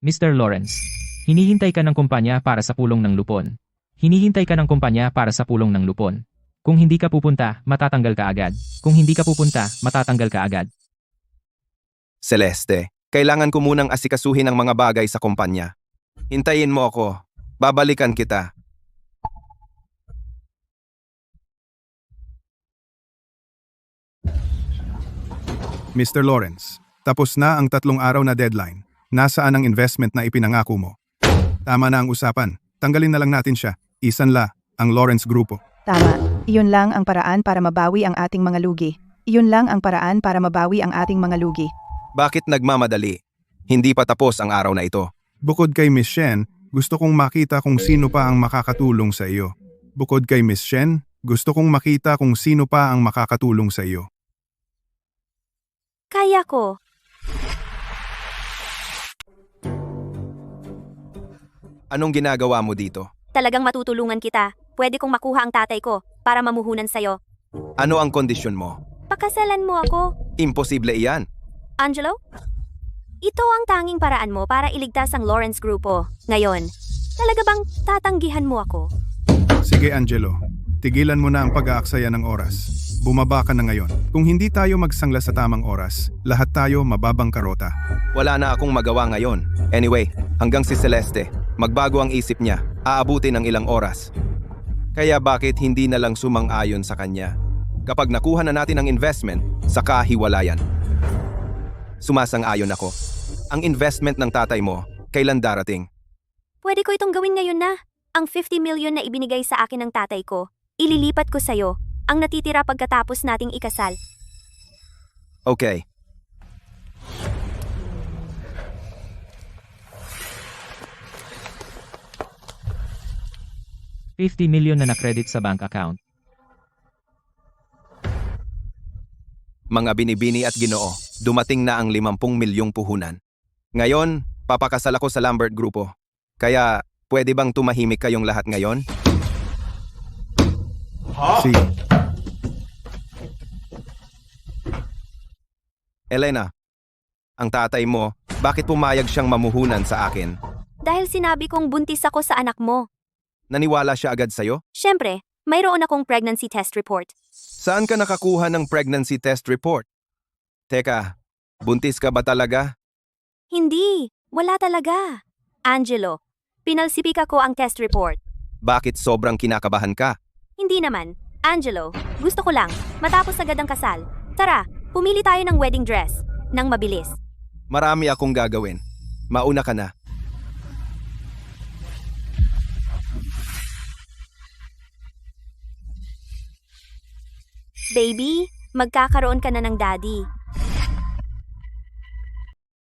Mr. Lawrence, hinihintay ka ng kumpanya para sa pulong ng lupon. Hinihintay ka ng kumpanya para sa pulong ng lupon. Kung hindi ka pupunta, matatanggal ka agad. Kung hindi ka pupunta, matatanggal ka agad. Celeste, kailangan ko munang asikasuhin ang mga bagay sa kumpanya. Hintayin mo ako. Babalikan kita. Mr. Lawrence, tapos na ang 3 araw na deadline. Nasaan ang investment na ipinangako mo? Tama na ang usapan. Tanggalin na lang natin siya. Isanla, ang Lawrence Grupo. Tama. Iyon lang ang paraan para mabawi ang ating mga lugi. Iyon lang ang paraan para mabawi ang ating mga lugi. Bakit nagmamadali? Hindi pa tapos ang araw na ito. Bukod kay Miss Shen, gusto kong makita kung sino pa ang makakatulong sa iyo. Bukod kay Miss Shen, gusto kong makita kung sino pa ang makakatulong sa iyo. Kaya ko. Anong ginagawa mo dito? Talagang matutulungan kita. Pwede kong makuha ang tatay ko para mamuhunan sa'yo. Ano ang kondisyon mo? Pakasalan mo ako. Imposible iyan. Angelo? Ito ang tanging paraan mo para iligtas ang Lawrence Grupo. Ngayon, talaga bang tatanggihan mo ako? Sige Angelo, tigilan mo na ang pag-aaksaya ng oras. Bumaba ka na ngayon. Kung hindi tayo magsangla sa tamang oras, lahat tayo mababangkarota. Wala na akong magawa ngayon. Anyway, hanggang si Celeste, magbago ang isip niya, aabutin ng ilang oras. Kaya bakit hindi na lang sumang-ayon sa kanya? Kapag nakuha na natin ang investment, saka hiwalayan. Sumasang-ayon ako. Ang investment ng tatay mo, kailan darating? Pwede ko itong gawin ngayon na. Ang 50 million na ibinigay sa akin ng tatay ko, ililipat ko sa'yo. Ang natitira pagkatapos nating ikasal. Okay. $50 million na na-credit sa bank account. Mga binibini at ginoo, dumating na ang 50 milyong puhunan. Ngayon, papakasal ako sa Lambert Grupo. Kaya, pwede bang tumahimik kayong lahat ngayon? Sige. Elena, ang tatay mo, bakit pumayag siyang mamuhunan sa akin? Dahil sinabi kong buntis ako sa anak mo. Naniwala siya agad sa'yo? Siyempre, mayroon akong pregnancy test report. Saan ka nakakuha ng pregnancy test report? Teka, buntis ka ba talaga? Hindi, wala talaga. Angelo, pinalsipika ko ang test report. Bakit sobrang kinakabahan ka? Hindi naman. Angelo, gusto ko lang, matapos agad ang kasal. Tara, pumili tayo ng wedding dress. Nang mabilis. Marami akong gagawin. Mauna ka na. Baby, magkakaroon ka na ng daddy.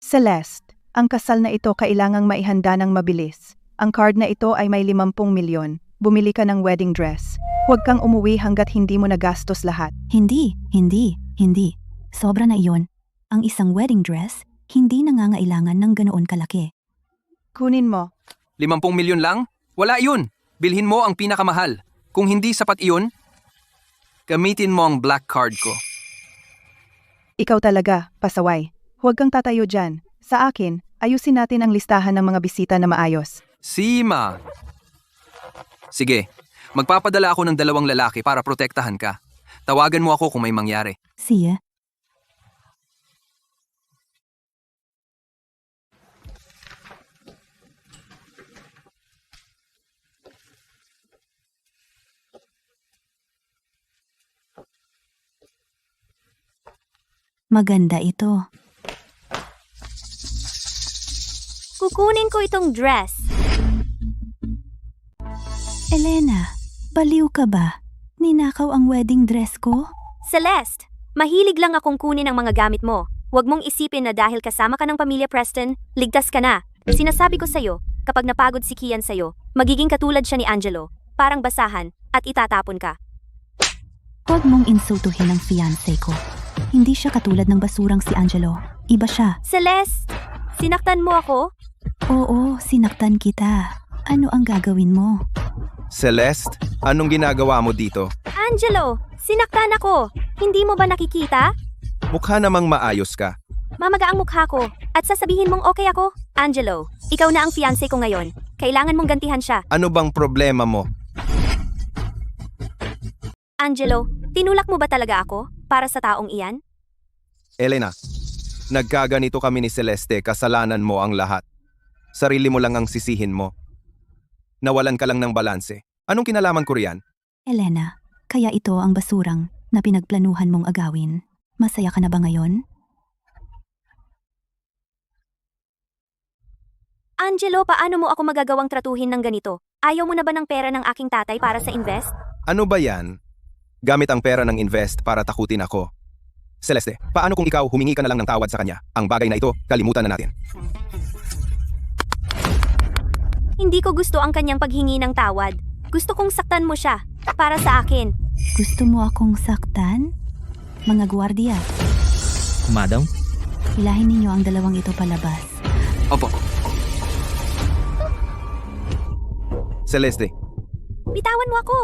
Celeste, ang kasal na ito kailangang maihanda ng mabilis. Ang card na ito ay may 50 milyon. Bumili ka ng wedding dress. Huwag kang umuwi hanggat hindi mo nagastos lahat. Hindi. Sobra na iyon. Ang isang wedding dress, hindi nangangailangan ng ganoon kalaki. Kunin mo. 50 milyon lang? Wala yun. Bilhin mo ang pinakamahal. Kung hindi sapat iyon, gamitin mo ang black card ko. Ikaw talaga, pasaway. Huwag kang tatayo dyan. Sa akin, ayusin natin ang listahan ng mga bisita na maayos. Sima! Sige, magpapadala ako ng 2 lalaki para protektahan ka. Tawagan mo ako kung may mangyari. Siya? Maganda ito. Kukunin ko itong dress. Elena, baliw ka ba? Ninakaw ang wedding dress ko? Celeste, mahilig lang akong kunin ang mga gamit mo. Huwag mong isipin na dahil kasama ka ng pamilya Preston, ligtas ka na. Sinasabi ko sa'yo, kapag napagod si Kian sa'yo, magiging katulad siya ni Angelo, parang basahan, at itatapon ka. Huwag mong insultuhin ang fiancé ko. Hindi siya katulad ng basurang si Angelo. Iba siya. Celeste, sinaktan mo ako? Oo, sinaktan kita. Ano ang gagawin mo? Celeste, anong ginagawa mo dito? Angelo, sinaktan ako. Hindi mo ba nakikita? Mukha namang maayos ka. Mamaga ang mukha ko, at sasabihin mong okay ako. Angelo, ikaw na ang fiancé ko ngayon. Kailangan mong gantihan siya. Ano bang problema mo? Angelo, tinulak mo ba talaga ako para sa taong iyan? Elena, nagkaganito kami ni Celeste, kasalanan mo ang lahat. Sarili mo lang ang sisihin mo. Nawalan ka lang ng balanse. Anong kinalaman ko riyan? Elena, kaya ito ang basurang na pinagplanuhan mong agawin. Masaya ka na ba ngayon? Angelo, paano mo ako magagawang tratuhin ng ganito? Ayaw mo na ba ng pera ng aking tatay para sa invest? Ano ba yan? Gamit ang pera ng invest para takutin ako. Celeste, paano kung ikaw humingi ka na lang ng tawad sa kanya? Ang bagay na ito, kalimutan na natin. Hindi ko gusto ang kanyang paghingi ng tawad. Gusto kong saktan mo siya. Para sa akin. Gusto mo akong saktan? Mga gwardiya, Madam? ilahin ninyo ang 2 ito palabas. Opo. Celeste, Bitawan mo ako!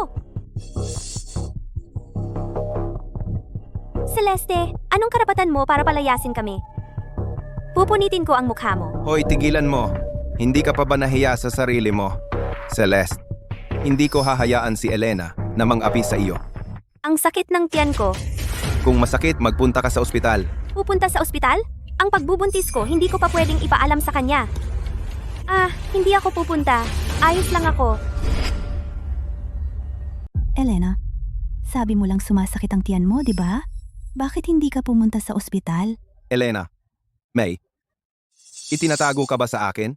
Celeste, anong karapatan mo para palayasin kami? Pupunitin ko ang mukha mo. hoy, tigilan mo. Hindi ka pa ba nahiya sa sarili mo? Celeste, hindi ko hahayaan si Elena na mang-api sa iyo. Ang sakit ng tiyan ko. Kung masakit, magpunta ka sa ospital. Pupunta sa ospital? Ang pagbubuntis ko, hindi ko pa pwedeng ipaalam sa kanya. Hindi ako pupunta. Ayos lang ako. Elena, sabi mo lang sumasakit ang tiyan mo, di ba? Bakit hindi ka pumunta sa ospital? Elena, May, itinatago ka ba sa akin?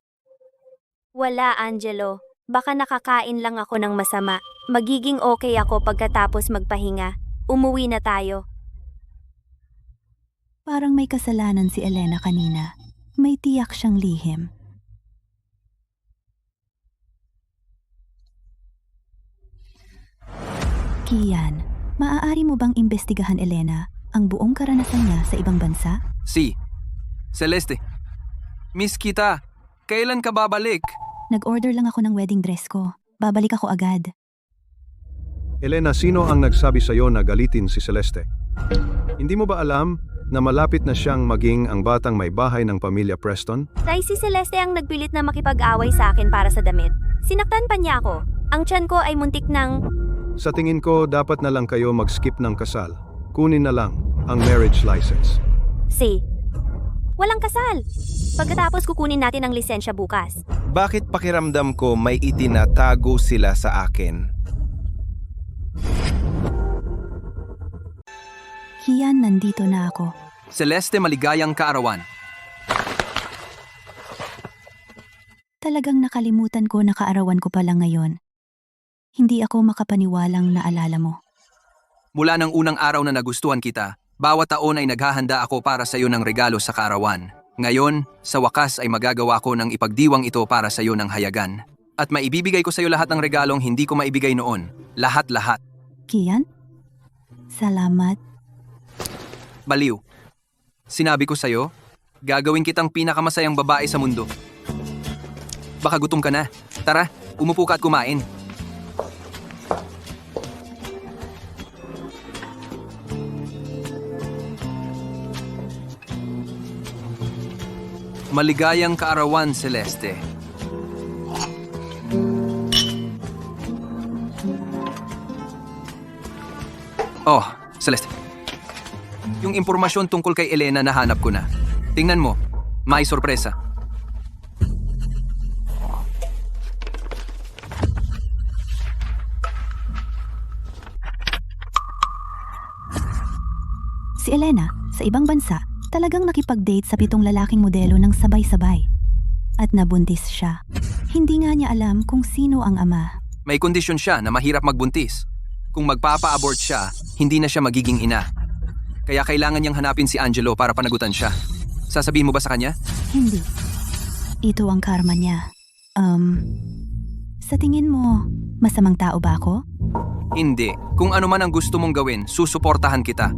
Wala, Angelo. Baka nakakain lang ako ng masama. Magiging okay ako pagkatapos magpahinga. Umuwi na tayo. Parang may kasalanan si Elena kanina. May tiyak siyang lihim. Kian, maaari mo bang imbestigahan Elena ang buong karanasan niya sa ibang bansa? Si. Celeste. Miss kita. Kailan ka babalik? Nag-order lang ako ng wedding dress ko. Babalik ako agad. Elena, sino ang nagsabi sa'yo na galitin si Celeste? Hindi mo ba alam na malapit na siyang maging ang batang may bahay ng pamilya Preston? Dahil si Celeste ang nagpilit na makipag-away sa akin para sa damit. Sinaktan pa niya ako. Ang tiyan ko ay muntik ng... Sa tingin ko, dapat na lang kayo mag-skip ng kasal. Kunin na lang ang marriage license. Si. Walang kasal. Pagkatapos kukunin natin ang lisensya bukas. Bakit pakiramdam ko may itinatago sila sa akin? Kian, nandito na ako. Celeste, maligayang kaarawan. Talagang nakalimutan ko na kaarawan ko pala ngayon. Hindi ako makapaniwalang naalala mo. Mula ng unang araw na nagustuhan kita, bawat taon ay naghahanda ako para sa iyo ng regalo sa kaarawan. Ngayon, sa wakas ay magagawa ko ng ipagdiwang ito para sa iyo ng hayagan. At maibibigay ko sa iyo lahat ng regalong hindi ko maibigay noon. Lahat-lahat. Kian? Salamat. Baliw. Sinabi ko sa iyo, gagawin kitang pinakamasayang babae sa mundo. Baka gutom ka na. Tara, umupo ka at kumain. Maligayang kaarawan, Celeste. Oh, Celeste. Yung impormasyon tungkol kay Elena nahanap ko na. Tingnan mo, may sorpresa. Si Elena, sa ibang bansa, talagang nakipag-date sa 7 lalaking modelo ng sabay-sabay. At nabuntis siya. Hindi nga niya alam kung sino ang ama. May kondisyon siya na mahirap magbuntis. Kung magpapa-abort siya, hindi na siya magiging ina. Kaya kailangan niyang hanapin si Angelo para panagutan siya. Sasabihin mo ba sa kanya? Hindi. Ito ang karma niya. Sa tingin mo, masamang tao ba ako? Hindi. Kung ano man ang gusto mong gawin, susuportahan kita.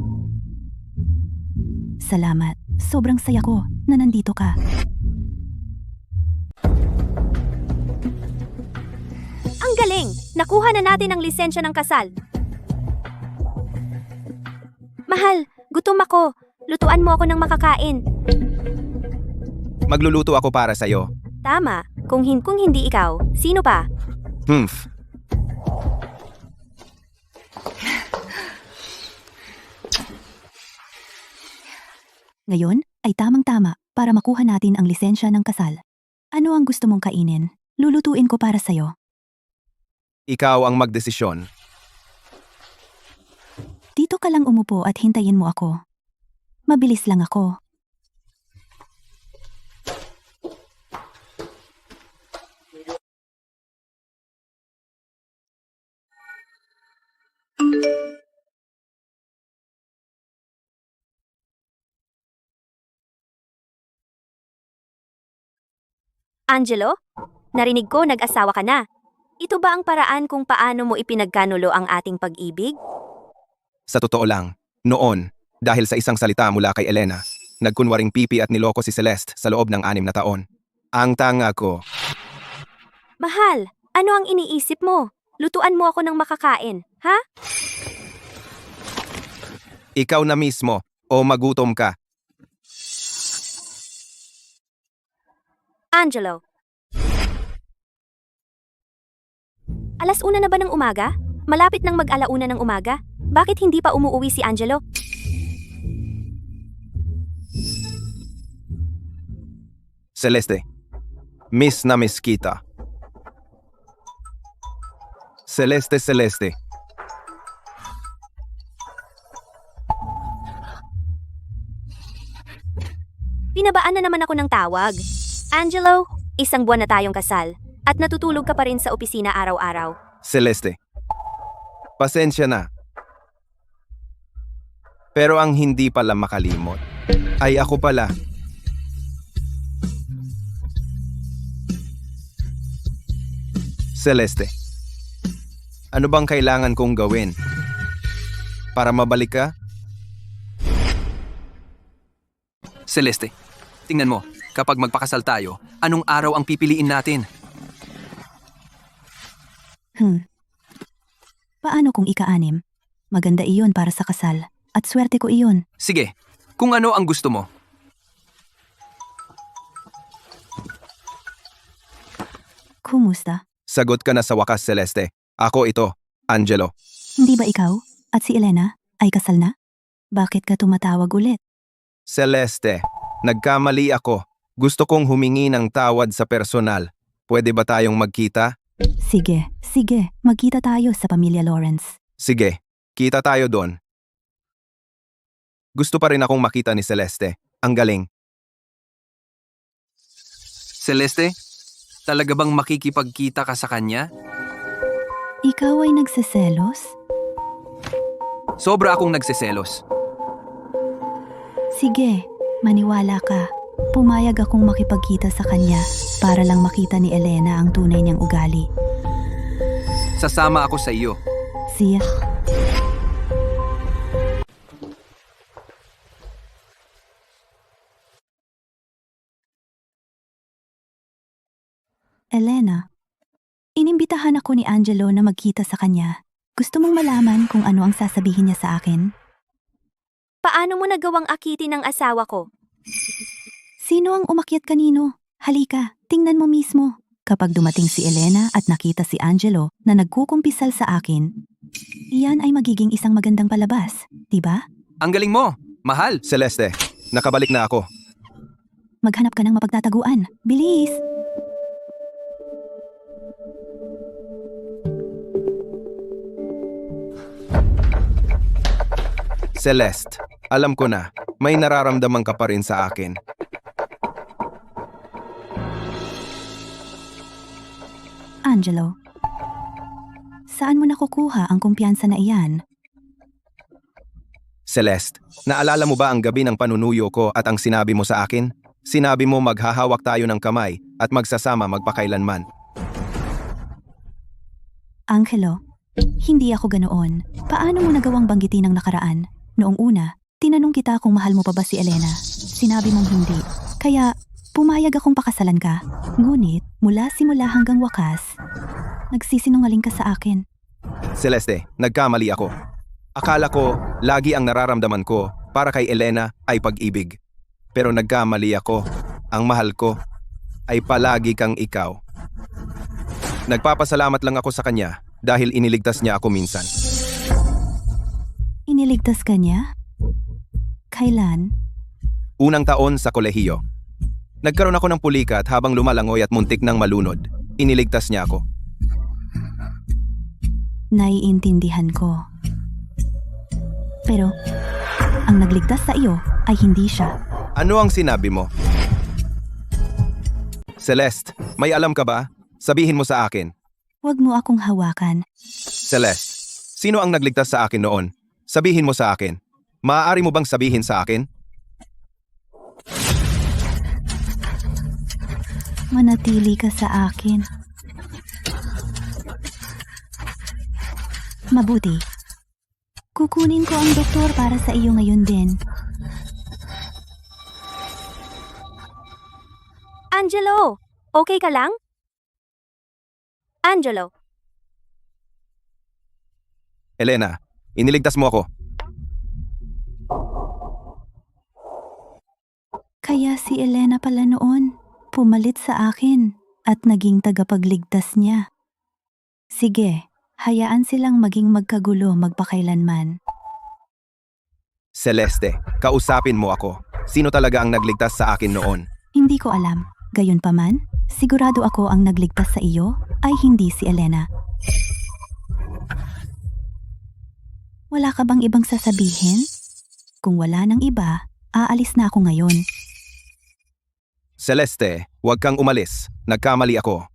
Salamat. Sobrang saya ko na nandito ka. Ang galing! Nakuha na natin ang lisensya ng kasal. Mahal, gutom ako. Lutuan mo ako ng makakain. Magluluto ako para sa'yo. Tama. Kung hindi ikaw, sino pa? Humph. Ngayon ay tamang-tama para makuha natin ang lisensya ng kasal. Ano ang gusto mong kainin? Lulutuin ko para sa'yo. Ikaw ang magdesisyon. Dito ka lang umupo at hintayin mo ako. Mabilis lang ako. Angelo? Narinig ko nag-asawa ka na. Ito ba ang paraan kung paano mo ipinagkanulo ang ating pag-ibig? Sa totoo lang, noon, dahil sa isang salita mula kay Elena, nagkunwaring pipi at niloko si Celeste sa loob ng 6 na taon. Ang tanga ko. Mahal, ano ang iniisip mo? Lutuan mo ako ng makakain, ha? Ikaw na mismo, o magutom ka. Angelo. Alas 1 na ba ng umaga? Malapit nang mag-alauna ng umaga. Bakit hindi pa umuuwi si Angelo? Celeste, miss na miss kita. Celeste. Pinabaan na naman ako ng tawag. Angelo, 1 buwan na tayong kasal. At natutulog ka pa rin sa opisina araw-araw. Celeste, pasensya na. Pero ang hindi pala makalimot ay ako pala. Celeste, ano bang kailangan kong gawin para mabalik ka? Celeste, tingnan mo, kapag magpakasal tayo, anong araw ang pipiliin natin? Paano kung ika-6? Maganda iyon para sa kasal. At swerte ko iyon. Sige, kung ano ang gusto mo. Kumusta? Sagot ka na sa wakas, Celeste. Ako ito, Angelo. Hindi ba ikaw at si Elena ay kasal na? Bakit ka tumatawag ulit? Celeste, nagkamali ako. Gusto kong humingi ng tawad sa personal. Pwede ba tayong magkita? Sige. Magkita tayo sa pamilya Lawrence. Sige, kita tayo doon. Gusto pa rin akong makita ni Celeste. Ang galing. Celeste, talaga bang makikipagkita ka sa kanya? Ikaw ay nagseselos? Sobra akong nagseselos. Sige, maniwala ka. Pumayag akong makipagkita sa kanya para lang makita ni Elena ang tunay niyang ugali. Sasama ako sa iyo. Siya. Elena, inimbitahan ako ni Angelo na magkita sa kanya. Gusto mong malaman kung ano ang sasabihin niya sa akin? Paano mo nagawang akitin ng asawa ko? Sino ang umakyat kanino? Halika, tingnan mo mismo. Kapag dumating si Elena at nakita si Angelo na nagkukumpisal sa akin, iyan ay magiging isang magandang palabas, di ba? Ang galing mo! Mahal! Celeste, nakabalik na ako. Maghanap ka ng mapagtataguan. Bilis! Celeste, alam ko na, may nararamdaman ka pa rin sa akin. Angelo, saan mo nakukuha ang kumpiyansa na iyan? Celeste, naalala mo ba ang gabi ng panunuyo ko at ang sinabi mo sa akin? Sinabi mo maghahawak tayo ng kamay at magsasama magpakailanman. Angelo, hindi ako ganoon. Paano mo nagawang banggitin ang nakaraan? Noong una, tinanong kita kung mahal mo pa ba si Elena. Sinabi mong hindi. Kaya, pumayag akong pakasalan ka. Ngunit, mula simula hanggang wakas, nagsisinungaling ka sa akin. Celeste, nagkamali ako. Akala ko, lagi ang nararamdaman ko para kay Elena ay pag-ibig. Pero nagkamali ako. Ang mahal ko ay palagi kang ikaw. Nagpapasalamat lang ako sa kanya dahil iniligtas niya ako minsan. Iniligtas ka niya? Kailan? Unang taon sa kolehiyo. Nagkaroon ako ng pulikat habang lumalangoy at muntik ng malunod. Iniligtas niya ako. Naiintindihan ko. Pero, ang nagligtas sa iyo ay hindi siya. Ano ang sinabi mo? Celeste, may alam ka ba? Sabihin mo sa akin. Huwag mo akong hawakan. Celeste, sino ang nagligtas sa akin noon? Sabihin mo sa akin. Maaari mo bang sabihin sa akin? Manatili ka sa akin. Mabuti. Kukunin ko ang doktor para sa iyo ngayon din. Angelo, okay ka lang? Angelo, Elena, iniligtas mo ako. Kaya si Elena pala noon, pumalit sa akin at naging tagapagligtas niya. Sige, hayaan silang maging magkagulo magpakailanman. Celeste, kausapin mo ako. Sino talaga ang nagligtas sa akin noon? Hindi ko alam. Gayunpaman, sigurado ako ang nagligtas sa iyo ay hindi si Elena. Wala ka bang ibang sasabihin? Kung wala ng iba, aalis na ako ngayon. Celeste, huwag kang umalis. Nagkamali ako.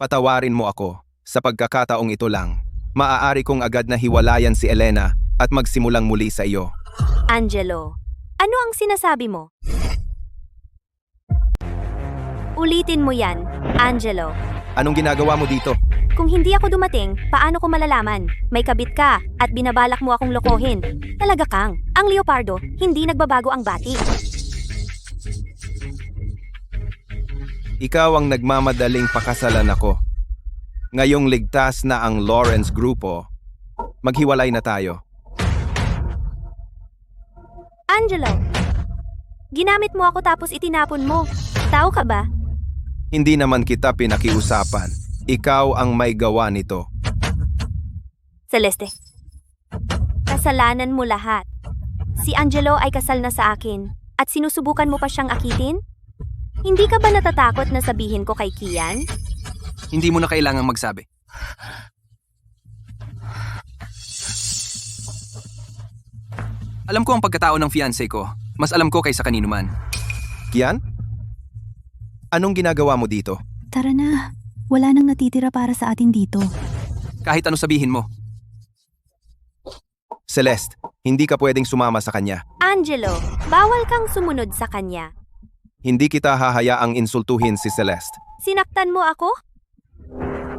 Patawarin mo ako. Sa pagkakataong ito lang, maaari kong agad na hiwalayan si Elena at magsimulang muli sa iyo. Angelo, ano ang sinasabi mo? Ulitin mo yan, Angelo. Anong ginagawa mo dito? Kung hindi ako dumating, paano ko malalaman? May kabit ka at binabalak mo akong lokohin. Talaga kang, ang Leopardo, hindi nagbabago ang bati. Ikaw ang nagmamadaling pakasalan ako. Ngayong ligtas na ang Lawrence Grupo, maghiwalay na tayo. Angelo, ginamit mo ako tapos itinapon mo. Tao ka ba? Hindi naman kita pinakiusapan. Ikaw ang may gawa nito. Celeste, kasalanan mo lahat. Si Angelo ay kasal na sa akin at sinusubukan mo pa siyang akitin? Hindi ka ba natatakot na sabihin ko kay Kian? Hindi mo na kailangang magsabi. Alam ko ang pagkatao ng fiancé ko. Mas alam ko kaysa kanino man. Kian? Anong ginagawa mo dito? Tara na, wala nang natitira para sa atin dito. Kahit ano sabihin mo. Celeste, hindi ka pwedeng sumama sa kanya. Angelo, bawal kang sumunod sa kanya. Hindi kita hahayaang insultuhin si Celeste. Sinaktan mo ako?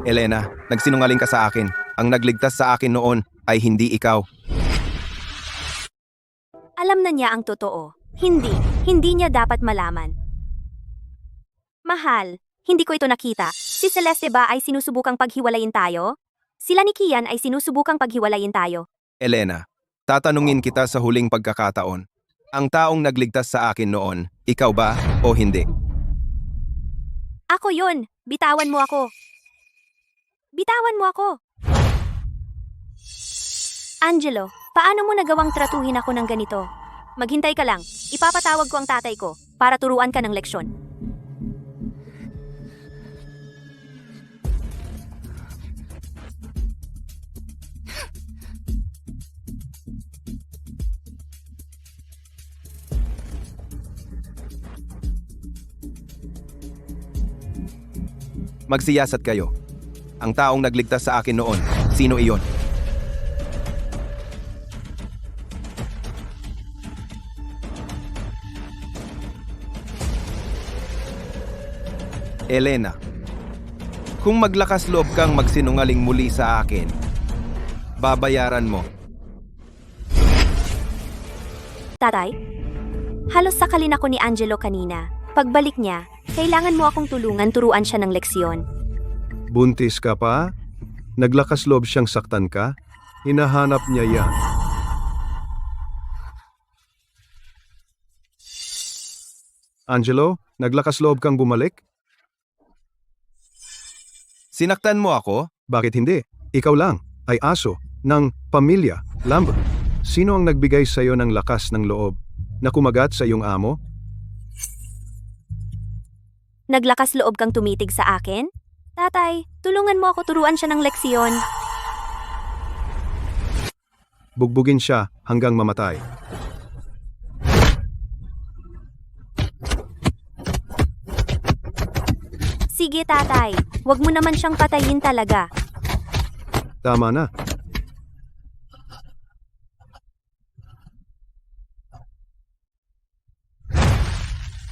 Elena, nagsinungaling ka sa akin. Ang nagligtas sa akin noon ay hindi ikaw. Alam na niya ang totoo. Hindi niya dapat malaman. Mahal, hindi ko ito nakita. Si Celeste ba ay sinusubukang paghiwalayin tayo? Sila ni Kian ay sinusubukang paghiwalayin tayo. Elena, tatanungin kita sa huling pagkakataon. Ang taong nagligtas sa akin noon, Ikaw ba o hindi? Ako yun! Bitawan mo ako! Bitawan mo ako! Angelo, paano mo nagawang tratuhin ako ng ganito? Maghintay ka lang. Ipapatawag ko ang tatay ko para turuan ka ng leksyon. Magsiyasat kayo. Ang taong nagligtas sa akin noon, sino iyon? Elena, kung maglakas loob kang magsinungaling muli sa akin, babayaran mo. Tatay? Halos sakalin ako ni Angelo kanina. Pagbalik niya, kailangan mo akong tulungan turuan siya ng leksyon. Buntis ka pa? Naglakas loob siyang saktan ka? Hinahanap niya yan. Angelo, naglakas loob kang bumalik? Sinaktan mo ako? Bakit hindi? Ikaw lang, ay aso, ng pamilya, Lambert. Sino ang nagbigay sa iyo ng lakas ng loob na kumagat sa iyong amo? Naglakas loob kang tumitig sa akin? Tatay, tulungan mo ako turuan siya ng leksyon. Bugbugin siya hanggang mamatay. Sige tatay, wag mo naman siyang patayin talaga. Tama na.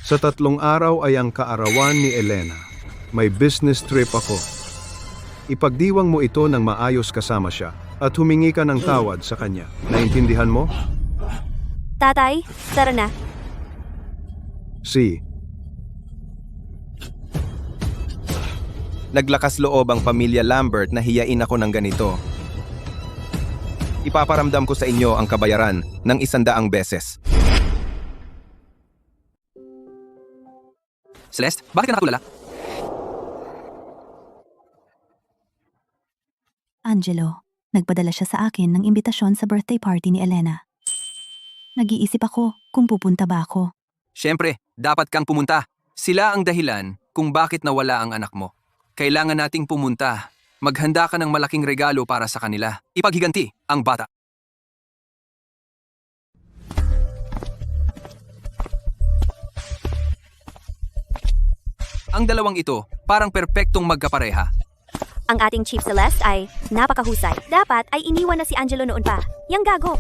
Sa 3 araw ay ang kaarawan ni Elena. May business trip ako. Ipagdiwang mo ito ng maayos kasama siya at humingi ka ng tawad sa kanya. Naintindihan mo? Tatay, tara na. Si. Naglakas loob ang pamilya Lambert na hiyain ako ng ganito. Ipaparamdam ko sa inyo ang kabayaran ng 100 beses. Celeste, bakit ka nakatulala? Angelo, nagpadala siya sa akin ng imbitasyon sa birthday party ni Elena. Nag-iisip ako kung pupunta ba ako. Siyempre, dapat kang pumunta. Sila ang dahilan kung bakit nawala ang anak mo. Kailangan nating pumunta. Maghanda ka ng malaking regalo para sa kanila. Ipaghiganti ang bata. Ang dalawang ito, parang perpektong magkapareha. Ang ating Chief Celeste ay napakahusay. Dapat ay iniwan na si Angelo noon pa. Yang gago.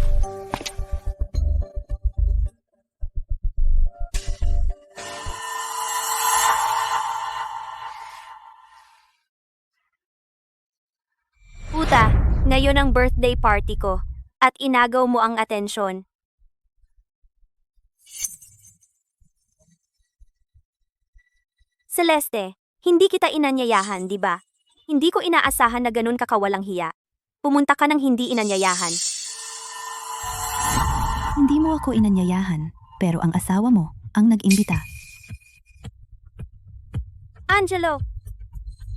Puta, ngayon ang birthday party ko. At inagaw mo ang atensyon. Celeste, hindi kita inanyayahan, di ba? Hindi ko inaasahan na ganun ka kawalang hiya. Pumunta ka ng hindi inanyayahan. Hindi mo ako inanyayahan, pero ang asawa mo ang nag-imbita. Angelo,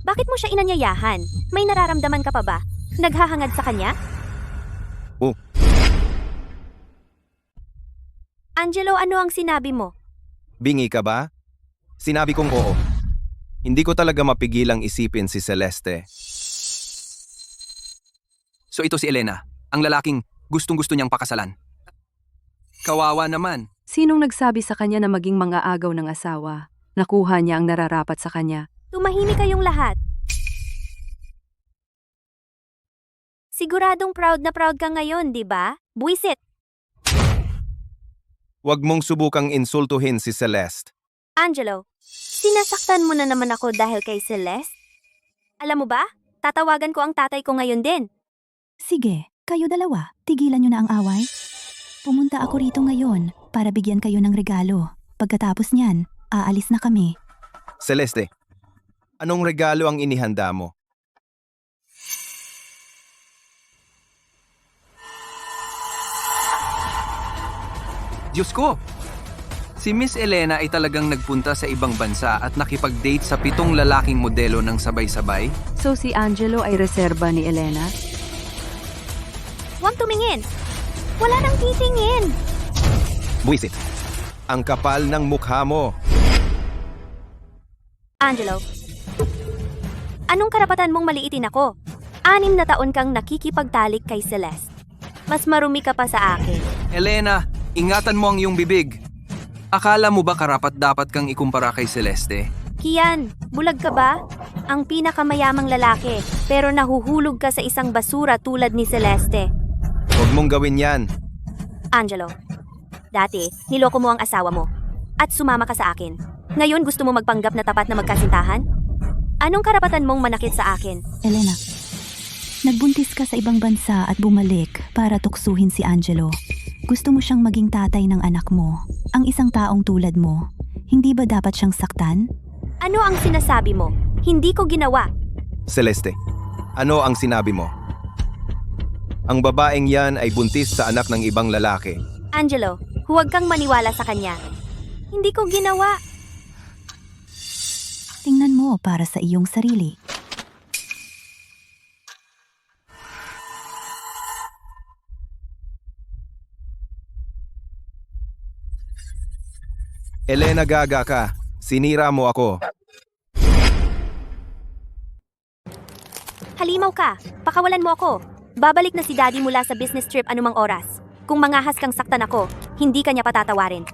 bakit mo siya inanyayahan? May nararamdaman ka pa ba? Naghahangad sa kanya? Oh. Angelo, ano ang sinabi mo? Bingi ka ba? Sinabi kong oo. Hindi ko talaga mapigilang isipin si Celeste. So ito si Elena, ang lalaking gustong-gusto niyang pakasalan. Kawawa naman. Sinong nagsabi sa kanya na maging mga agaw ng asawa? Nakuha niya ang nararapat sa kanya. Tumahimik kayong lahat. Siguradong proud na proud ka ngayon, di ba? Buisit! Huwag mong subukang insultuhin si Celeste. Angelo, sinasaktan mo na naman ako dahil kay Celeste? Alam mo ba? Tatawagan ko ang tatay ko ngayon din. Sige, kayo dalawa, tigilan nyo na ang away. Pumunta ako rito ngayon para bigyan kayo ng regalo. Pagkatapos niyan, aalis na kami. Celeste, anong regalo ang inihanda mo? Diyos ko! Si Miss Elena ay talagang nagpunta sa ibang bansa at nakipag-date sa 7 lalaking modelo ng sabay-sabay? So si Angelo ay reserba ni Elena? Huwag tumingin! Wala nang titingin! Buisit. Ang kapal ng mukha mo. Angelo, anong karapatan mong maliitin ako? 6 na taon kang nakikipagtalik kay Celeste. Mas marumi ka pa sa akin. Elena, ingatan mo ang iyong bibig. Akala mo ba karapat-dapat kang ikumpara kay Celeste? Kian, bulag ka ba? Ang pinakamayamang lalaki, pero nahuhulog ka sa isang basura tulad ni Celeste. Huwag mong gawin yan. Angelo, dati, niloko mo ang asawa mo. At sumama ka sa akin. Ngayon gusto mo magpanggap na tapat na magkasintahan? Anong karapatan mong manakit sa akin? Elena, nagbuntis ka sa ibang bansa at bumalik para tuksuhin si Angelo. Gusto mo siyang maging tatay ng anak mo, ang isang taong tulad mo. Hindi ba dapat siyang saktan? Ano ang sinasabi mo? Hindi ko ginawa. Celeste, ano ang sinabi mo? Ang babaeng yan ay buntis sa anak ng ibang lalaki. Angelo, huwag kang maniwala sa kanya. Hindi ko ginawa. Tingnan mo para sa iyong sarili. Elena, gaga ka. Sinira mo ako. Halimaw ka. Pakawalan mo ako. Babalik na si Daddy mula sa business trip anumang oras. Kung mangahas kang saktan ako, hindi ka niya patatawarin.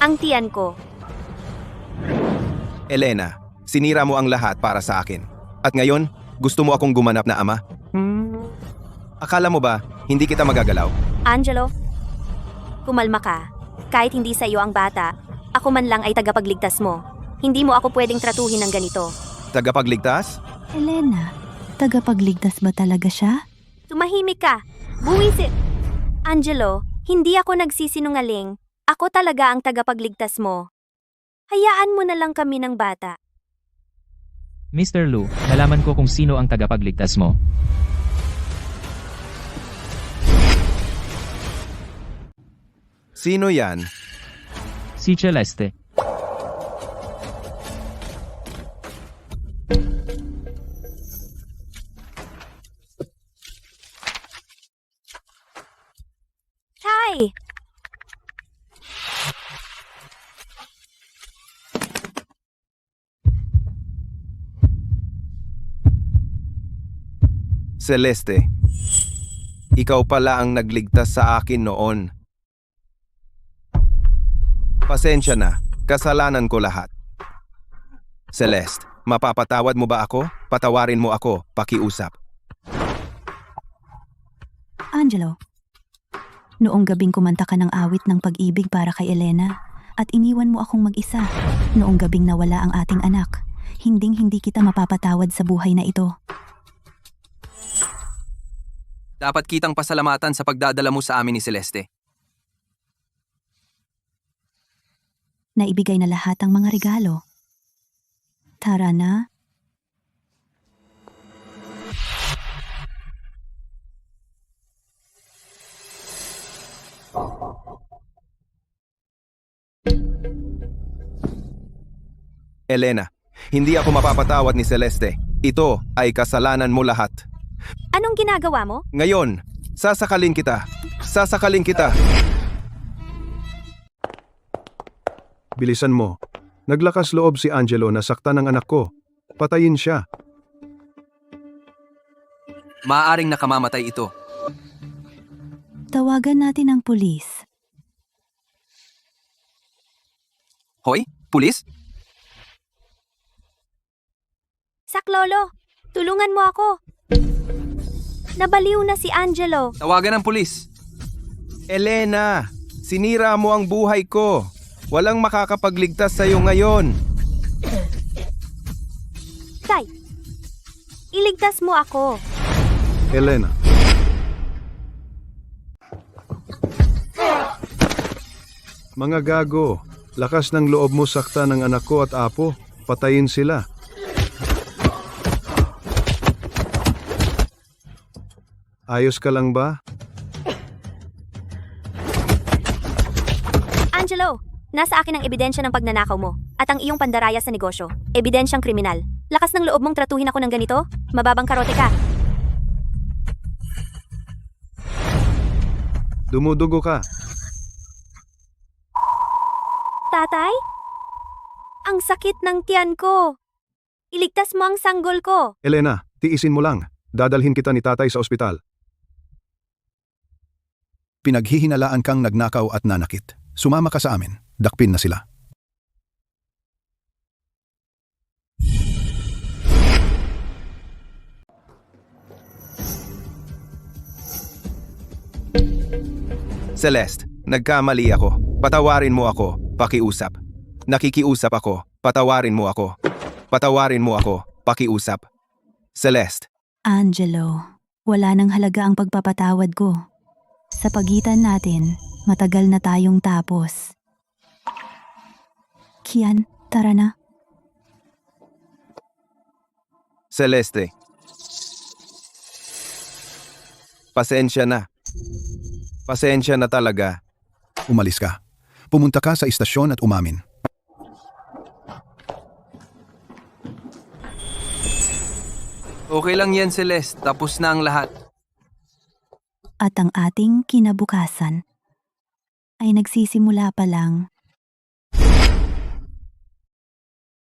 Ang tiyan ko. Elena, sinira mo ang lahat para sa akin. At ngayon, gusto mo akong gumanap na ama? Akala mo ba, hindi kita magagalaw? Angelo, kumalma ka. Kahit hindi sa iyo ang bata, ako man lang ay tagapagligtas mo. Hindi mo ako pwedeng tratuhin ng ganito. Tagapagligtas? Elena, tagapagligtas ba talaga siya? Tumahimik ka. Buwisit. Angelo, hindi ako nagsisinungaling. Ako talaga ang tagapagligtas mo. Hayaan mo na lang kami ng bata. Mr. Lu, nalaman ko kung sino ang tagapagligtas mo. Sino yan? Si Celeste. Tay! Celeste, ikaw pala ang nagligtas sa akin noon. Pasensya na, kasalanan ko lahat. Celeste, mapapatawad mo ba ako? Patawarin mo ako, pakiusap. Angelo, noong gabing kumanta ka ng awit ng pag-ibig para kay Elena at iniwan mo akong mag-isa. Noong gabing nawala ang ating anak, hinding-hindi kita mapapatawad sa buhay na ito. Dapat kitang pasalamatan sa pagdadala mo sa amin ni Celeste. Naibigay na lahat ang mga regalo. Tara na. Elena, hindi ako mapapatawad ni Celeste. Ito ay kasalanan mo lahat. Anong ginagawa mo? Ngayon, sasakalin kita. Sasakalin kita. Bilisan mo. Naglakas loob si Angelo na saktan ang anak ko. Patayin siya. Maaaring nakamamatay ito. Tawagan natin ang pulis. Hoy, pulis? Saklolo, tulungan mo ako. Nabaliw na si Angelo. Tawagan ng pulis. Elena, sinira mo ang buhay ko. Walang makakapagligtas sa'yo ngayon. Tay, iligtas mo ako. Elena. Mga gago, lakas ng loob mo sakta ng anak ko at apo. Patayin sila. Ayos ka lang ba? Angelo, nasa akin ang ebidensya ng pagnanakaw mo at ang iyong pandaraya sa negosyo. Ebidensyang kriminal. Lakas ng loob mong tratuhin ako ng ganito? Mababang karote ka. Dumudugo ka. Tatay? Ang sakit ng tiyan ko. Iligtas mo ang sanggol ko. Elena, tiisin mo lang. Dadalhin kita ni tatay sa ospital. Pinaghihinalaan kang nagnakaw at nanakit. Sumama ka sa amin. Dakpin na sila. Celeste, nagkamali ako. Patawarin mo ako. Pakiusap. Nakikiusap ako. Patawarin mo ako. Patawarin mo ako. Pakiusap. Celeste. Angelo, wala nang halaga ang pagpapatawad ko. Sa pagitan natin, matagal na tayong tapos. Kian, tara na. Celeste. Pasensya na. Pasensya na talaga. Umalis ka. Pumunta ka sa istasyon at umamin. Okay lang yan, Celeste. Tapos na ang lahat. At ang ating kinabukasan ay nagsisimula pa lang.